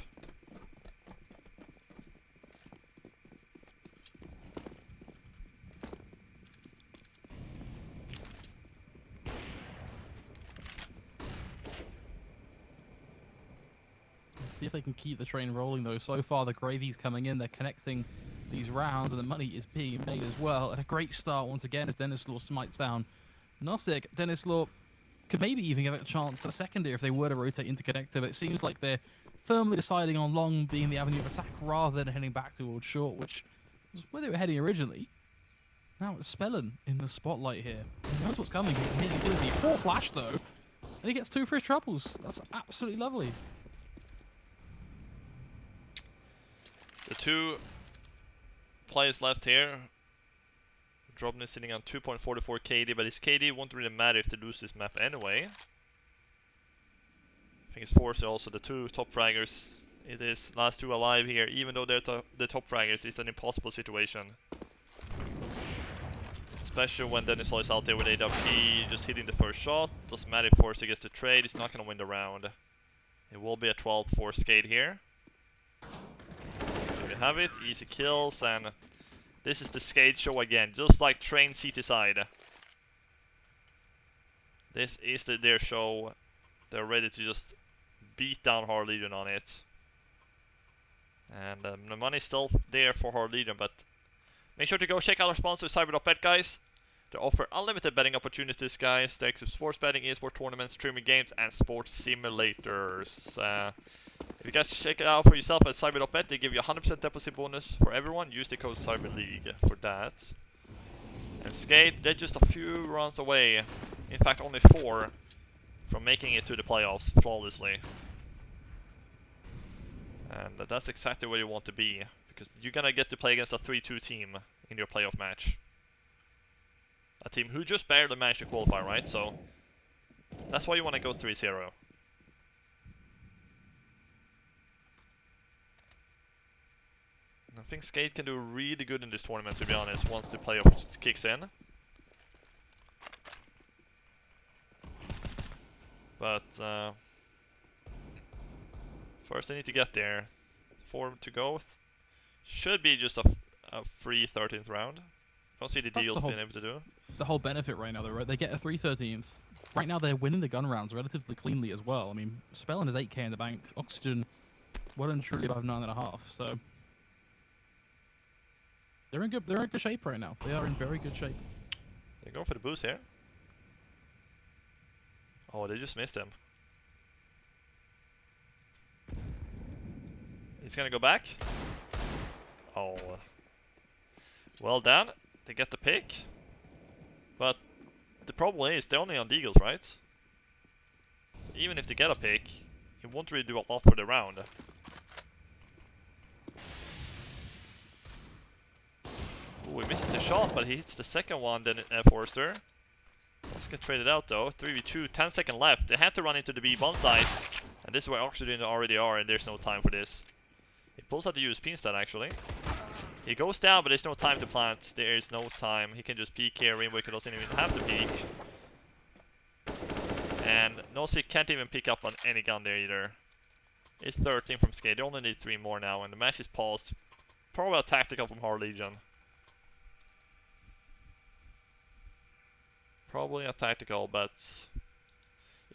See if they can keep the train rolling though. So far the gravy's coming in, they're connecting these rounds and the money is being made as well. And a great start once again as Dennis Law smites down Nosik. Dennis Law could maybe even give it a chance at a second here if they were to rotate into connector, but it seems like they're firmly deciding on long being the avenue of attack rather than heading back towards short, which was where they were heading originally. Now it's Spellen in the spotlight here. He knows what's coming. He can hit utility. Poor flash though, and he gets 2 for his troubles. That's absolutely lovely. The 2 players left here. Drobny is sitting on 2.44 KD, but his KD won't really matter if they lose this map anyway. I think it's forced also the 2 top fraggers. It is last 2 alive here, even though they're the top fraggers. It's an impossible situation. Especially when Dennis is out there with AWP, just hitting the first shot. Doesn't matter if Forster gets the trade, he's not going to win the round. It will be a 12 for Skade here. There we have it, easy kills, and this is the Skade show again, just like Train CT side. This is their show. They're ready to just beat down Hard Legion on it. And the money's still there for Hard Legion, but make sure to go check out our sponsor, Cyber.bet, guys. They offer unlimited betting opportunities, guys. They accept sports betting, esports tournaments, streaming games, and sports simulators. If you guys check it out for yourself at Cyber.bet, they give you a 100% deposit bonus for everyone. Use the code CyberLeague for that. And Skade, they're just a few rounds away. In fact, only 4 from making it to the playoffs flawlessly. And that's exactly where you want to be, because you're gonna get to play against a 3-2 team in your playoff match. A team who just barely managed to qualify, right? So that's why you want to go 3-0. I think Skade can do really good in this tournament, to be honest, once the playoff kicks in. But first they need to get there. 4 to go. Should be just a free 13th round. Don't see the deals being able to do. The whole benefit right now, though, right? They get a 3/13th. Right now they're winning the gun rounds relatively cleanly as well. I mean, Spellen has 8k in the bank. Oxygen, well and truly above 9.5. So they're in good shape right now. They are in very good shape. They go for the boost here. Oh, they just missed him. He's gonna go back. Oh, well done. They get the pick. But the problem is they're only on Deagles, right? So even if they get a pick, it won't really do a lot for the round. Ooh, he misses the shot, but he hits the second one, then Forster. Let's get traded out though. 3v2, 10 seconds left. They had to run into the B bomb site. And this is where Oxygen already are, and there's no time for this. He pulls out the USP instead, actually. He goes down, but there's no time to plant. There is no time. He can just peek here. Rainwaker doesn't even have to peek. And Nosik can't even pick up on any gun there either. It's 13 from Skade. They only need 3 more now, and the match is paused. Probably a tactical from Hard Legion. Probably a tactical, but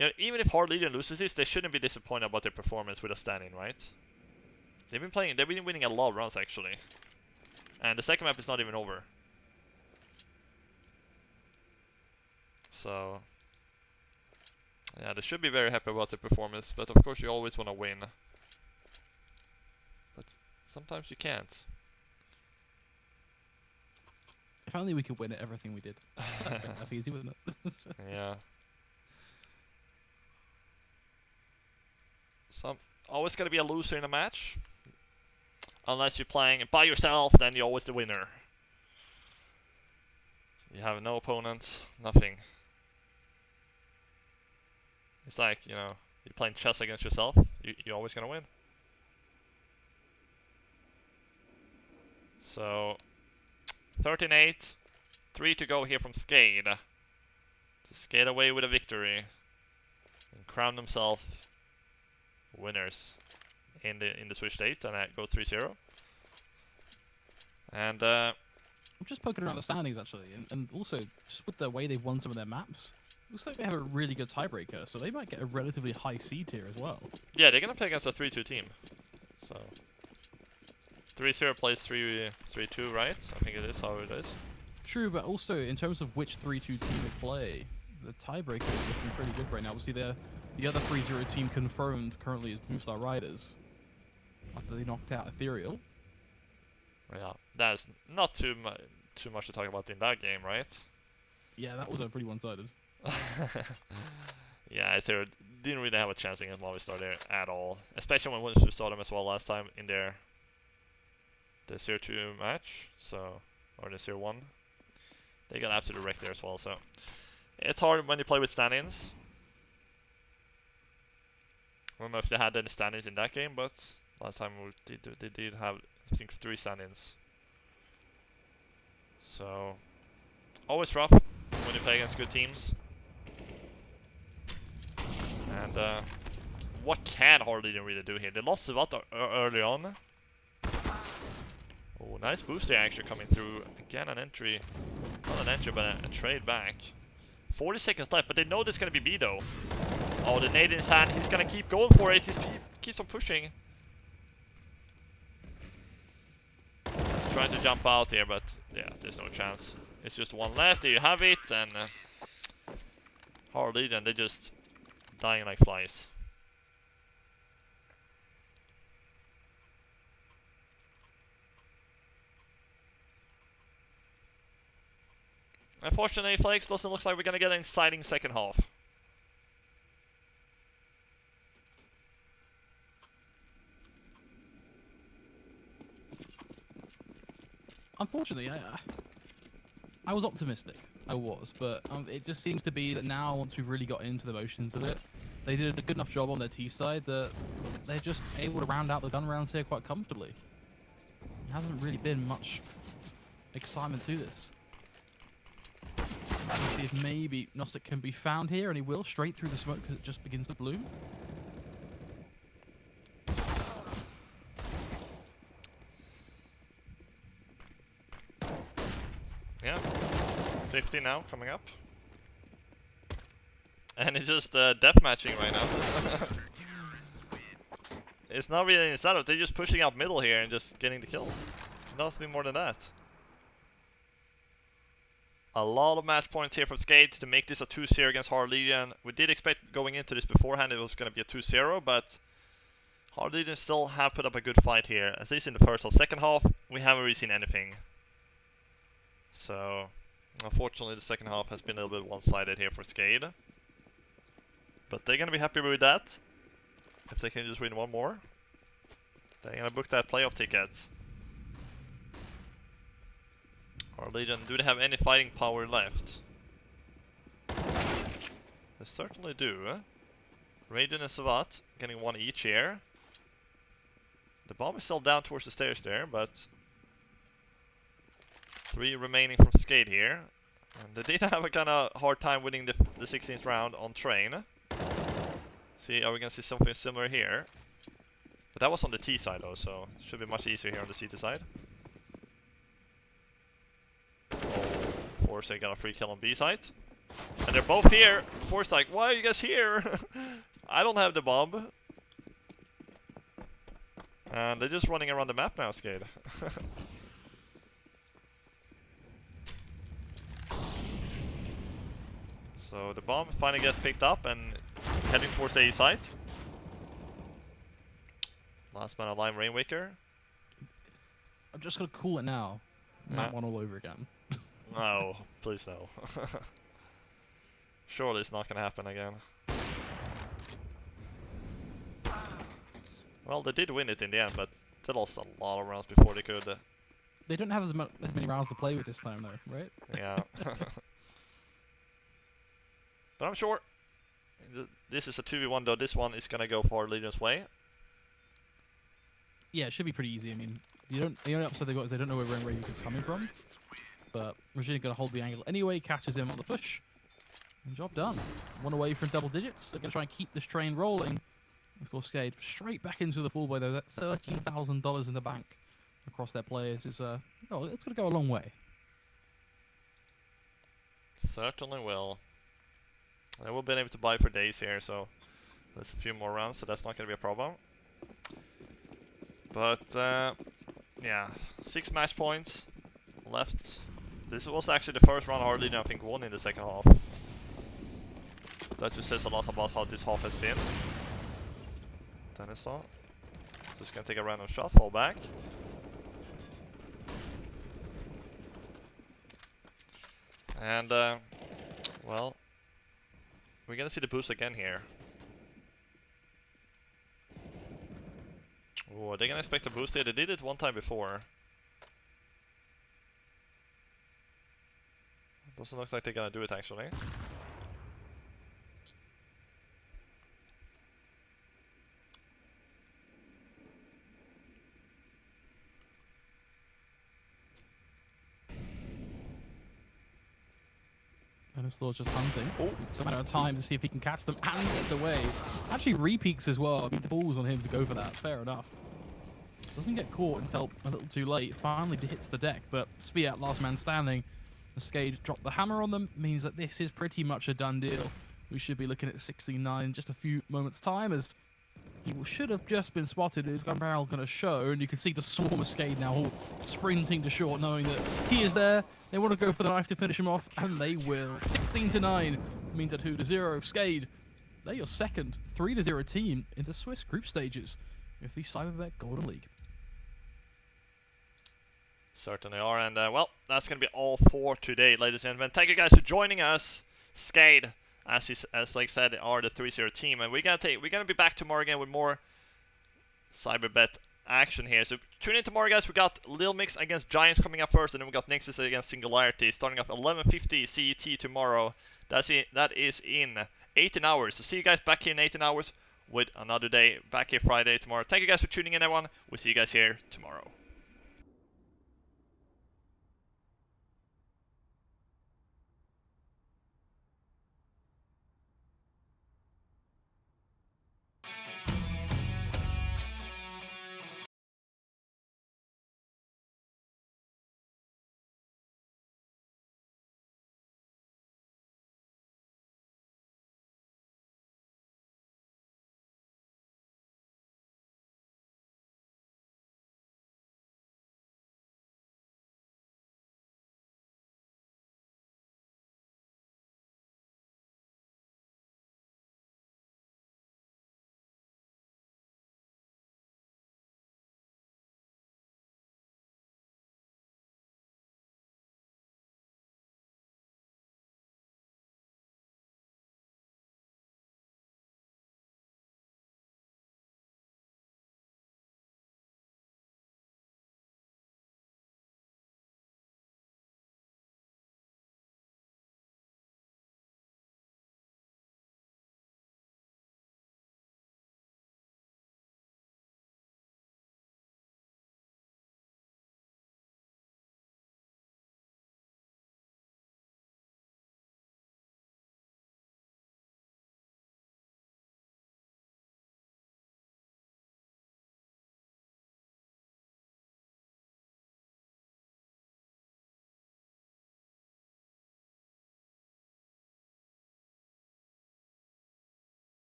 you know, even if Hard Legion loses this, they shouldn't be disappointed about their performance with a stand-in, right? They've been winning a lot of rounds actually. And the second map is not even over. So yeah, they should be very happy about their performance, but of course you always want to win. But sometimes you can't. If only we could win at everything we did. That'd be easy, wouldn't it? Yeah. Always gonna be a loser in a match. Unless you're playing by yourself, then you're always the winner. You have no opponent, nothing. It's like, you know, you're playing chess against yourself, you're always gonna win. So 13-8, 3 to go here from Skade. To skate away with a victory and crown themselves winners in the Switch state, and that goes 3-0. And I'm just poking around the standings actually, and also just with the way they've won some of their maps, looks like they have a really good tiebreaker, so they might get a relatively high seed here as well. Yeah, they're gonna play against a 3-2 team. So 3-0 plays 3-2, right? I think it is how it is. True, but also in terms of which 3-2 team would play, the tiebreaker is looking pretty good right now. Obviously, they're The other 3-0 team confirmed currently is Moonstar Riders after they knocked out Ethereal. Yeah, that's not too much to talk about in that game, right? Yeah, that was a pretty one-sided. Yeah, Ethereal didn't really have a chance against Movistar there at all, especially when we saw them as well last time in the 0-2 match, so or the 0-1. They got absolutely wrecked there as well, so it's hard when you play with stand-ins. I don't know if they had any stand-ins in that game, but last time they did have, I think, 3 stand-ins. So always rough when you play against good teams. And what can Harley really do here? They lost Savata early on. Oh, nice boost there actually coming through. Again an entry. Not an entry, but a trade back. 40 seconds left, but they know there's gonna be B though. Oh, the nade in his hand. He's gonna keep going for it. He keeps on pushing. Trying to jump out here, but yeah, there's no chance. It's just one left. There you have it, and Harley, and they're just dying like flies. Unfortunately, Flakes doesn't look like we're gonna get an exciting second half. Unfortunately, I was optimistic. I was, but it just seems to be that now, once we've really got into the motions of it, they did a good enough job on their T side that they're just able to round out the gun rounds here quite comfortably. There hasn't really been much excitement to this. Let's see if maybe Gnostic can be found here, and he will, straight through the smoke because it just begins to bloom. Yeah, 50 now coming up. And it's just death matching right now. It's not really any setup, they're just pushing out middle here and just getting the kills. Nothing more than that. A lot of match points here from Skade to make this a 2-0 against Hard Legion. We did expect going into this beforehand it was going to be a 2-0, but Hard Legion still have put up a good fight here, at least in the first half. Second half, we haven't really seen anything. So, unfortunately the second half has been a little bit one-sided here for Skade. But they're going to be happy with that. If they can just win one more. They're going to book that playoff ticket. Our Legion, do they have any fighting power left? They certainly do. Radiant and Savat getting one each here. The bomb is still down towards the stairs there, but 3 remaining from Skade here. And they did have a kind of hard time winning the 16th round on train. See, are we going to see something similar here? But that was on the T side though, so it should be much easier here on the CT side. Force, they got a free kill on B site. And they're both here. Force like, why are you guys here? I don't have the bomb. And they're just running around the map now, Skade. So the bomb finally gets picked up and heading towards the A site. Last man alive, Rainwaker. I'm just gonna call it now. Map 1 all over again. No, please no. Surely it's not gonna happen again. Well, they did win it in the end, but they lost a lot of rounds before they could. They don't have as many rounds to play with this time though, right? Yeah. But I'm sure this is a 2v1 though. This one is gonna go for Legion's way. Yeah, it should be pretty easy. I mean, the only upside they got is they don't know where Rainwaker is coming from. But Regina gonna hold the angle anyway, catches him on the push. And job done. 1 away from double digits. They're gonna try and keep this train rolling. Of course, Skade straight back into the full boy though. That $13,000 in the bank across their players is oh, it's gonna go a long way. Certainly will. They will be able to buy for days here, so there's a few more rounds, so that's not gonna be a problem. But yeah, 6 match points left. This was actually the first round Hard Legion I think won in the second half. That just says a lot about how this half has been. Denisaw. Just gonna take a random shot, fall back. And, well, we're gonna see the boost again here. Oh, are they gonna expect a boost here? They did it one time before. Doesn't look like they're gonna do it actually. Dinosaur's just hunting. Oh. It's a matter of time to see if he can catch them and gets away. Actually re-peeks as well. I mean, the ball's on him to go for that. Fair enough. Doesn't get caught until a little too late. Finally hits the deck, but Sviat, last man standing. The Skade dropped the hammer on them. Means that this is pretty much a done deal. We should be looking at 69 in just a few moments' time, as he should have just been spotted. His gun barrel going to show, and you can see the swarm of Skade now all sprinting to short, knowing that he is there. They want to go for the knife to finish him off, and they will. 16-9 means at 2-0. Skade, they're your second 3-0 team in the Swiss group stages with the Cyberbet Golden League. Certainly are, and well, that's gonna be all for today, ladies and gentlemen. Thank you guys for joining us. Skade, as like said, are the 3-0 team, and we're gonna be back tomorrow again with more Cyberbet action here. So tune in tomorrow, guys. We got Lil Mix against Giants coming up first, and then we got Nexus against Singularity starting up 11:50 CET tomorrow. That is in 18 hours. So see you guys back here in 18 hours with another day. Back here Friday tomorrow. Thank you guys for tuning in, everyone. We'll see you guys here tomorrow.